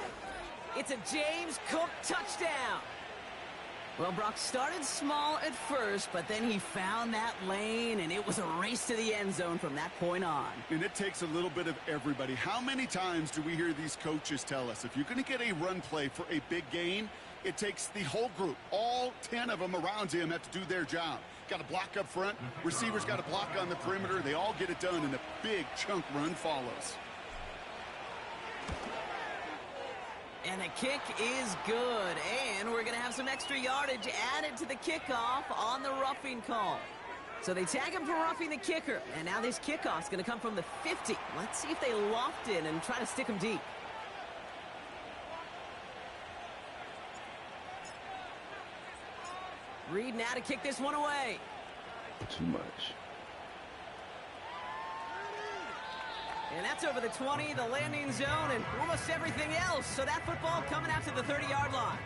It's a James Cook touchdown. Well, Brock started small at first, but then he found that lane, and it was a race to the end zone from that point on. And it takes a little bit of everybody. How many times do we hear these coaches tell us, if you're going to get a run play for a big gain, it takes the whole group, all 10 of them around him have to do their job. Got to block up front, receivers got to block on the perimeter. They all get it done, and a big chunk run follows. And the kick is good, and we're going to have some extra yardage added to the kickoff on the roughing call. So they tag him for roughing the kicker, and now this kickoff's going to come from the 50. Let's see if they loft in and try to stick him deep. Reed now to kick this one away. Too much. And that's over the 20, the landing zone, and almost everything else. So that football coming out to the 30-yard line.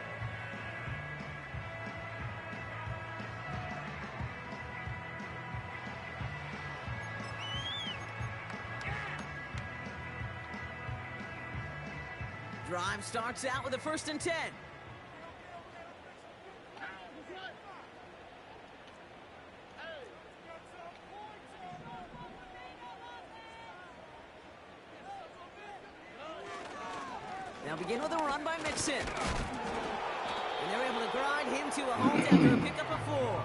Drive starts out with a 1st and 10. Now begin with a run by Mixon. And they're able to grind him to a hold after a pickup of 4.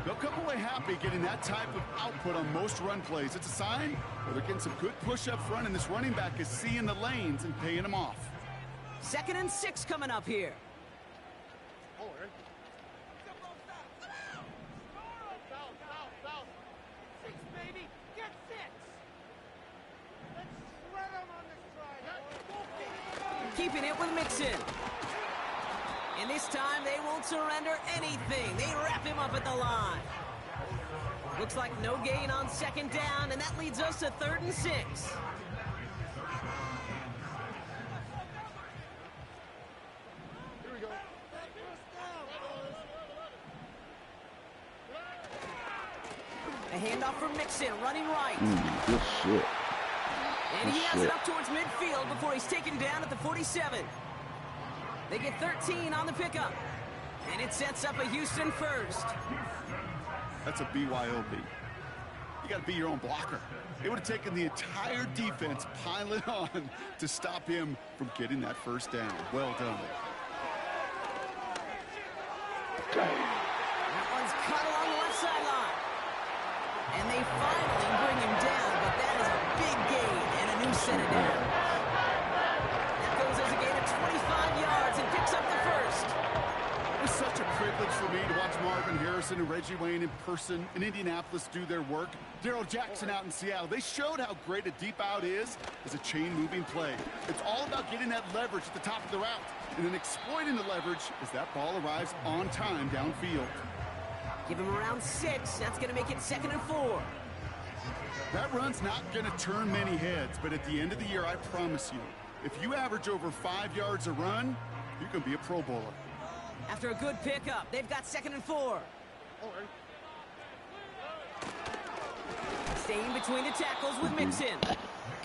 They'll come away happy getting that type of output on most run plays. It's a sign where they're getting some good push up front, and this running back is seeing the lanes and paying them off. 2nd and 6 coming up here. Keeping it with Mixon. And this time they won't surrender anything. They wrap him up at the line. Looks like no gain on 2nd down, and that leads us to 3rd and 6. Here we go. A handoff for Mixon, running right. Good shit. And he has it up towards midfield before he's taken down at the 47. They get 13 on the pickup. And it sets up a Houston 1st. That's a BYOB. You got to be your own blocker. It would have taken the entire defense piling on to stop him from getting that 1st down. Well done. That one's cut along the left sideline. And they finally bring him down, but that is a big gain and a new set of downs. That goes as a gain of 25 yards and picks up the 1st. It was such a privilege for me to watch Marvin Harrison and Reggie Wayne in person in Indianapolis do their work. Darrell Jackson out in Seattle. They showed how great a deep out is as a chain-moving play. It's all about getting that leverage at the top of the route and then exploiting the leverage as that ball arrives on time downfield. Give him around 6. That's going to make it 2nd and 4. That run's not going to turn many heads, but at the end of the year, I promise you, if you average over 5 yards a run, you can be a Pro Bowler. After a good pickup, they've got 2nd and 4. Staying between the tackles with Mixon.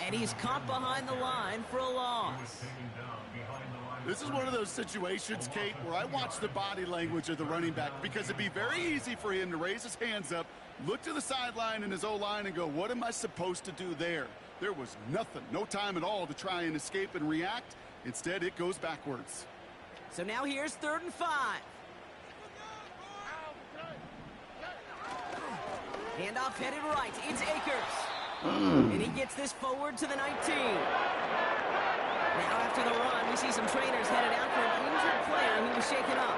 And he's caught behind the line for a loss. This is one of those situations, Kate, where I watch the body language of the running back because it'd be very easy for him to raise his hands up, look to the sideline in his O-line and go, what am I supposed to do there? There was nothing, no time at all to try and escape and react. Instead, it goes backwards. So now here's 3rd and 5. Handoff headed right. It's Akers. And he gets this forward to the 19. Now after the run, we see some trainers headed out for an injured player who was shaken up.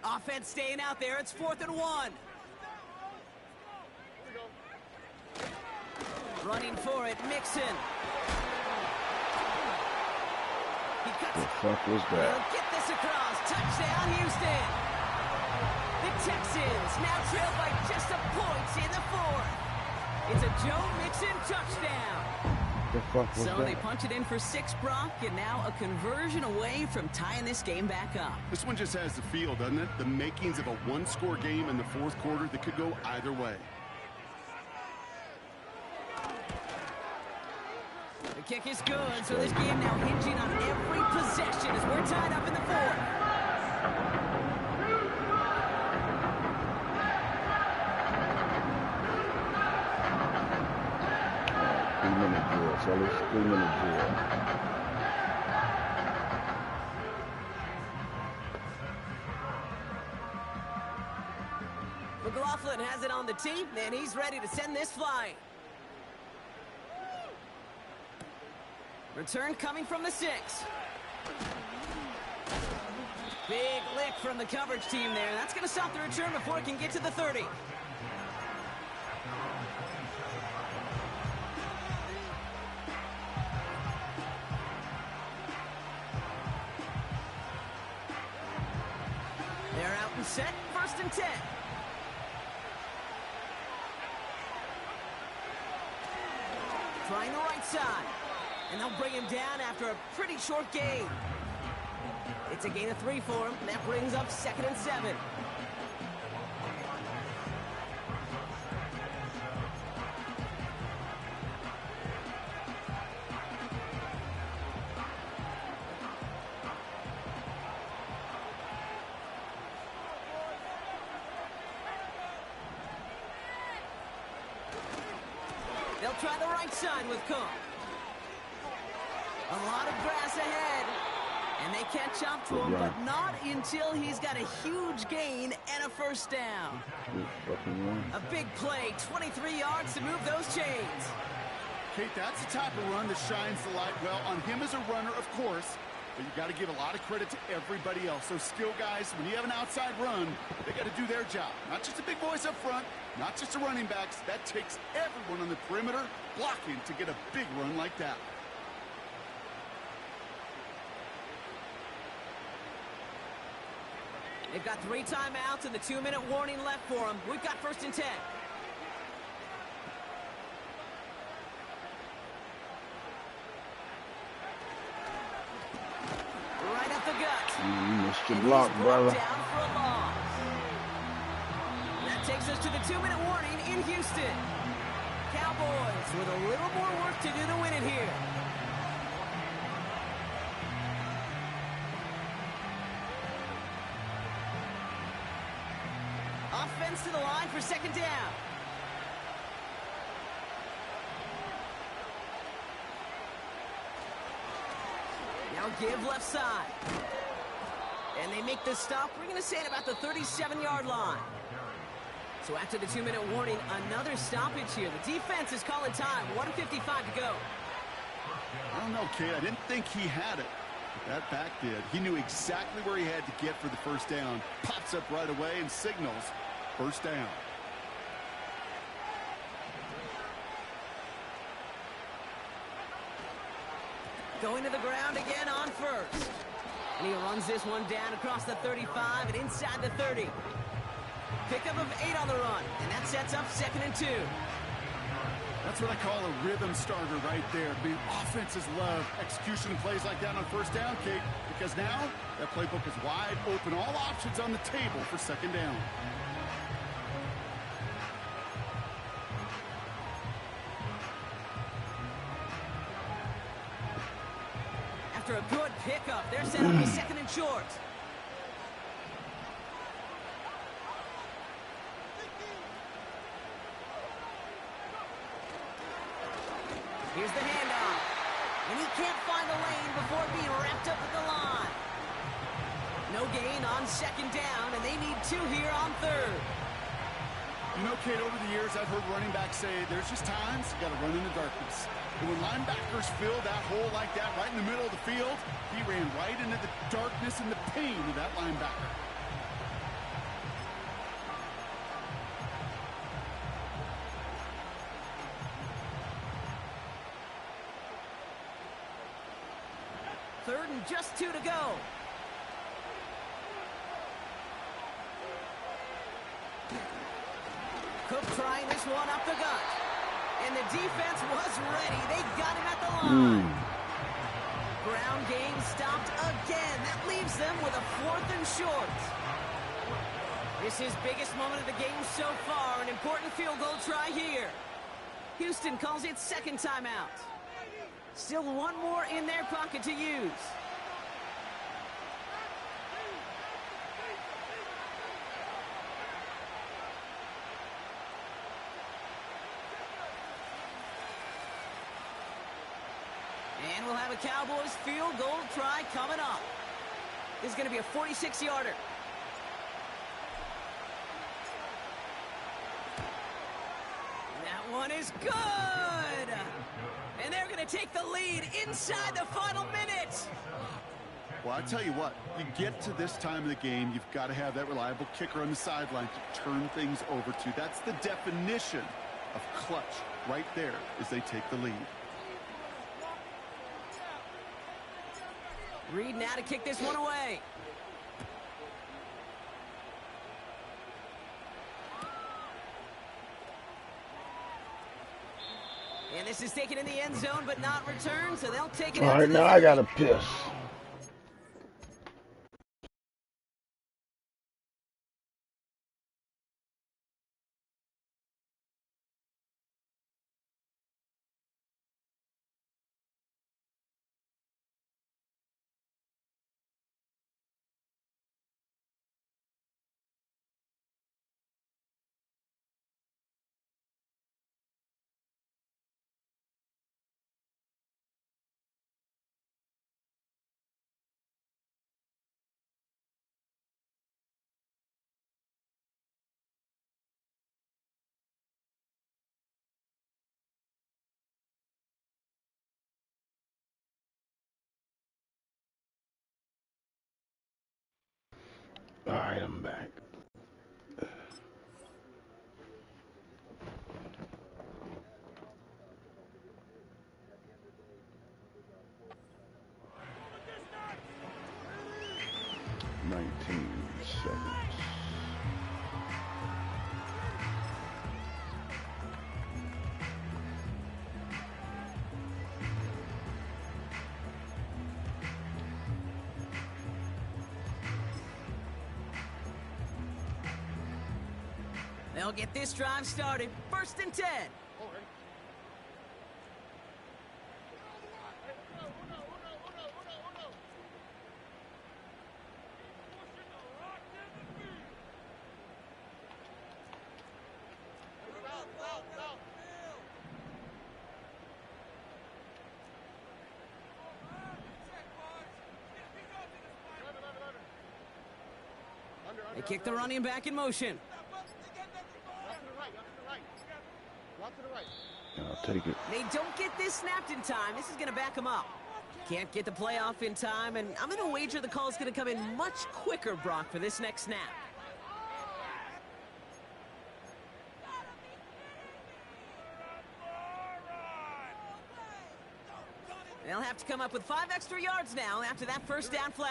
Offense staying out there. It's 4th and 1. Running for it, Mixon. He cuts. The fuck was that? He'll get this across. Touchdown, Houston. The Texans now trail by just a point in the 4th. It's a Joe Mixon touchdown. The fuck was So that? they punch it in for 6, Brock, and now a conversion away from tying this game back up. This one just has the feel, doesn't it? The makings of a one-score game in the 4th quarter that could go either way. The kick is good, so this game now hinging on every possession as we're tied up in the 4th. Three-minute drill, fellas. 3-minute drill. McLaughlin has it on the tee, and he's ready to send this flying. Return coming from the 6. Big lick from the coverage team there. That's going to stop the return before it can get to the 30. set, 1st and 10. Trying the right side. And they'll bring him down after a pretty short gain. It's a gain of 3 for him. That brings up 2nd and 7. They'll try the right side with Cook. A lot of grass ahead. And they catch up to him, but not until he's got a huge gain and a 1st down. A big play, 23 yards to move those chains. Kate, that's the type of run that shines the light well on him as a runner, of course. But you got to give a lot of credit to everybody else. Those skill guys, when you have an outside run, they got to do their job. Not just the big boys up front, not just the running backs. That takes everyone on the perimeter blocking to get a big run like that. They've got 3 timeouts and the 2-minute warning left for them. We've got 1st and 10. Right up the gut. You missed your block, brother. Down for a loss. That takes us to the 2-minute warning in Houston. Cowboys with a little more work to do to win it here. Offense to the line for 2nd down. Now give left side. And they make the stop. We're going to say at about the 37-yard line. So after the 2-minute warning, another stoppage here. The defense is calling time. 1:55 to go. I don't know, Kate. I didn't think he had it. But that back did. He knew exactly where he had to get for the 1st down. Pops up right away and signals 1st down. Going to the ground again on 1st. And he runs this one down across the 35 and inside the 30. Pickup of 8 on the run. And that sets up 2nd and 2. That's what I call a rhythm starter right there. The offenses love execution plays like that on 1st down, Kate, because now that playbook is wide open. All options on the table for 2nd down. After a good pickup, they're set up with 2nd and short. Here's the handoff. And he can't find the lane before being wrapped up at the line. No gain on 2nd down, and they need 2 here on 3rd. You know, Kate, over the years, I've heard running backs say there's just times you got to run in the darkness. And when linebackers fill that hole like that right in the middle of the field, he ran right into the darkness and the pain of that linebacker. Third and just 2 to go. Cook trying this one up the gut. And the defense was ready. They got him at the line. Ground game stopped again. That leaves them with a 4th and short. This is biggest moment of the game so far. An important field goal try here. Houston calls it 2nd timeout. Still 1 more in their pocket to use. And we'll have a Cowboys field goal try coming up. This is going to be a 46-yarder. That one is good. And they're going to take the lead inside the final minute. Well, I tell you what, you get to this time of the game, you've got to have that reliable kicker on the sideline to turn things over to. That's the definition of clutch right there as they take the lead. Reed now to kick this one away. And this is taken in the end zone, but not returned, so they'll take it All out right, to now the I gotta piss. All right, I'm back. $19. They'll get this drive started. 1st and 10. They kick the running back in motion. I'll take it. They don't get this snapped in time. This is going to back them up. Can't get the playoff in time, and I'm going to wager the call is going to come in much quicker, Brock, for this next snap. They'll have to come up with 5 extra yards now after that first down flag.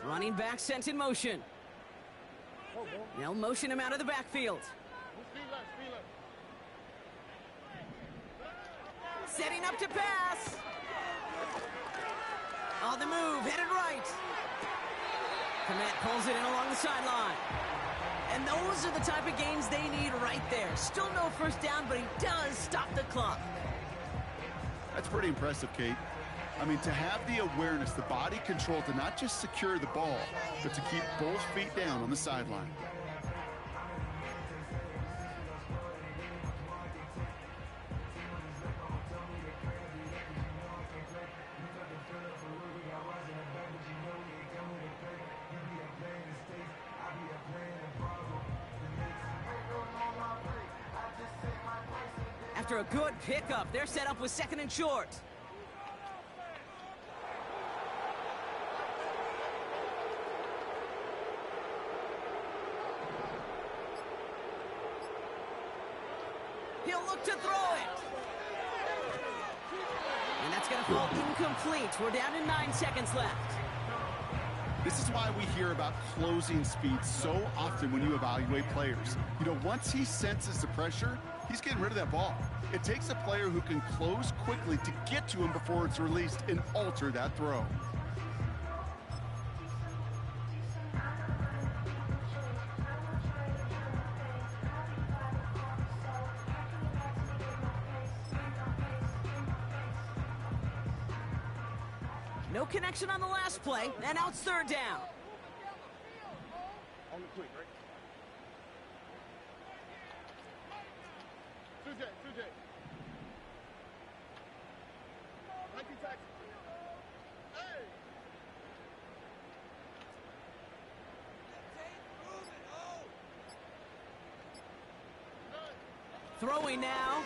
Running back sent in motion. They'll motion him out of the backfield. Setting up to pass. On the move, headed right. Komet pulls it in along the sideline. And those are the type of gains they need right there. Still no first down, but he does stop the clock. That's pretty impressive, Kate. I mean, to have the awareness, the body control to not just secure the ball, but to keep both feet down on the sideline. After a good pickup, they're set up with 2nd and short. He'll look to throw it. And that's going to fall incomplete. We're down to 9 seconds left. This is why we hear about closing speed so often when you evaluate players. You know, once he senses the pressure, he's getting rid of that ball. It takes a player who can close quickly to get to him before it's released and alter that throw. No connection on the last play, and now it's 3rd down. On the quick, right? Sujay. 19 tackles. Hey! Throwing now.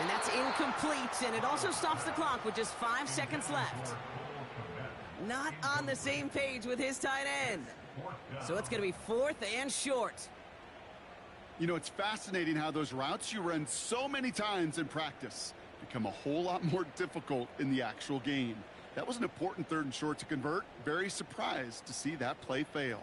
And that's incomplete, and it also stops the clock with just 5 seconds left. Not on the same page with his tight end. So it's going to be 4th and short. You know, it's fascinating how those routes you run so many times in practice become a whole lot more difficult in the actual game. That was an important 3rd and short to convert. Very surprised to see that play fail.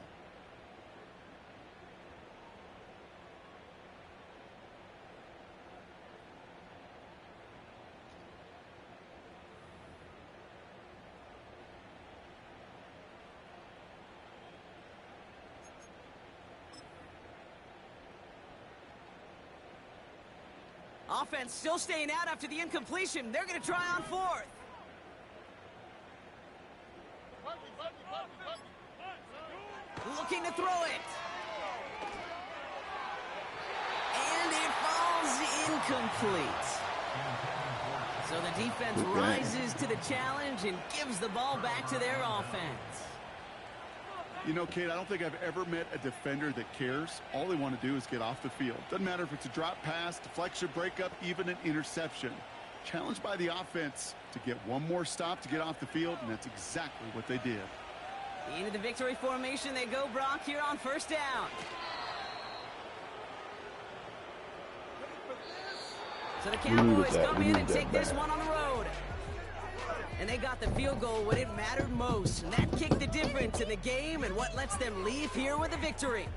Offense still staying out after the incompletion. They're going to try on 4th. Looking to throw it. And it falls incomplete. So the defense rises to the challenge and gives the ball back to their offense. You know, Kate, I don't think I've ever met a defender that cares. All they want to do is get off the field. Doesn't matter if it's a drop pass, deflection, breakup, even an interception. Challenged by the offense to get one more stop to get off the field, and that's exactly what they did. Into the victory formation they go, Brock, here on 1st down. So the Cowboys come in and take this one on the road. And they got the field goal when it mattered most. And that kicked the difference in the game and what lets them leave here with a victory.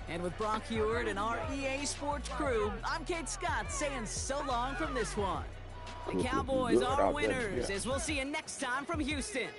And with Brock Heward and our EA Sports crew, I'm Kate Scott saying so long from this one. The Cowboys are winners, as we'll see you next time from Houston.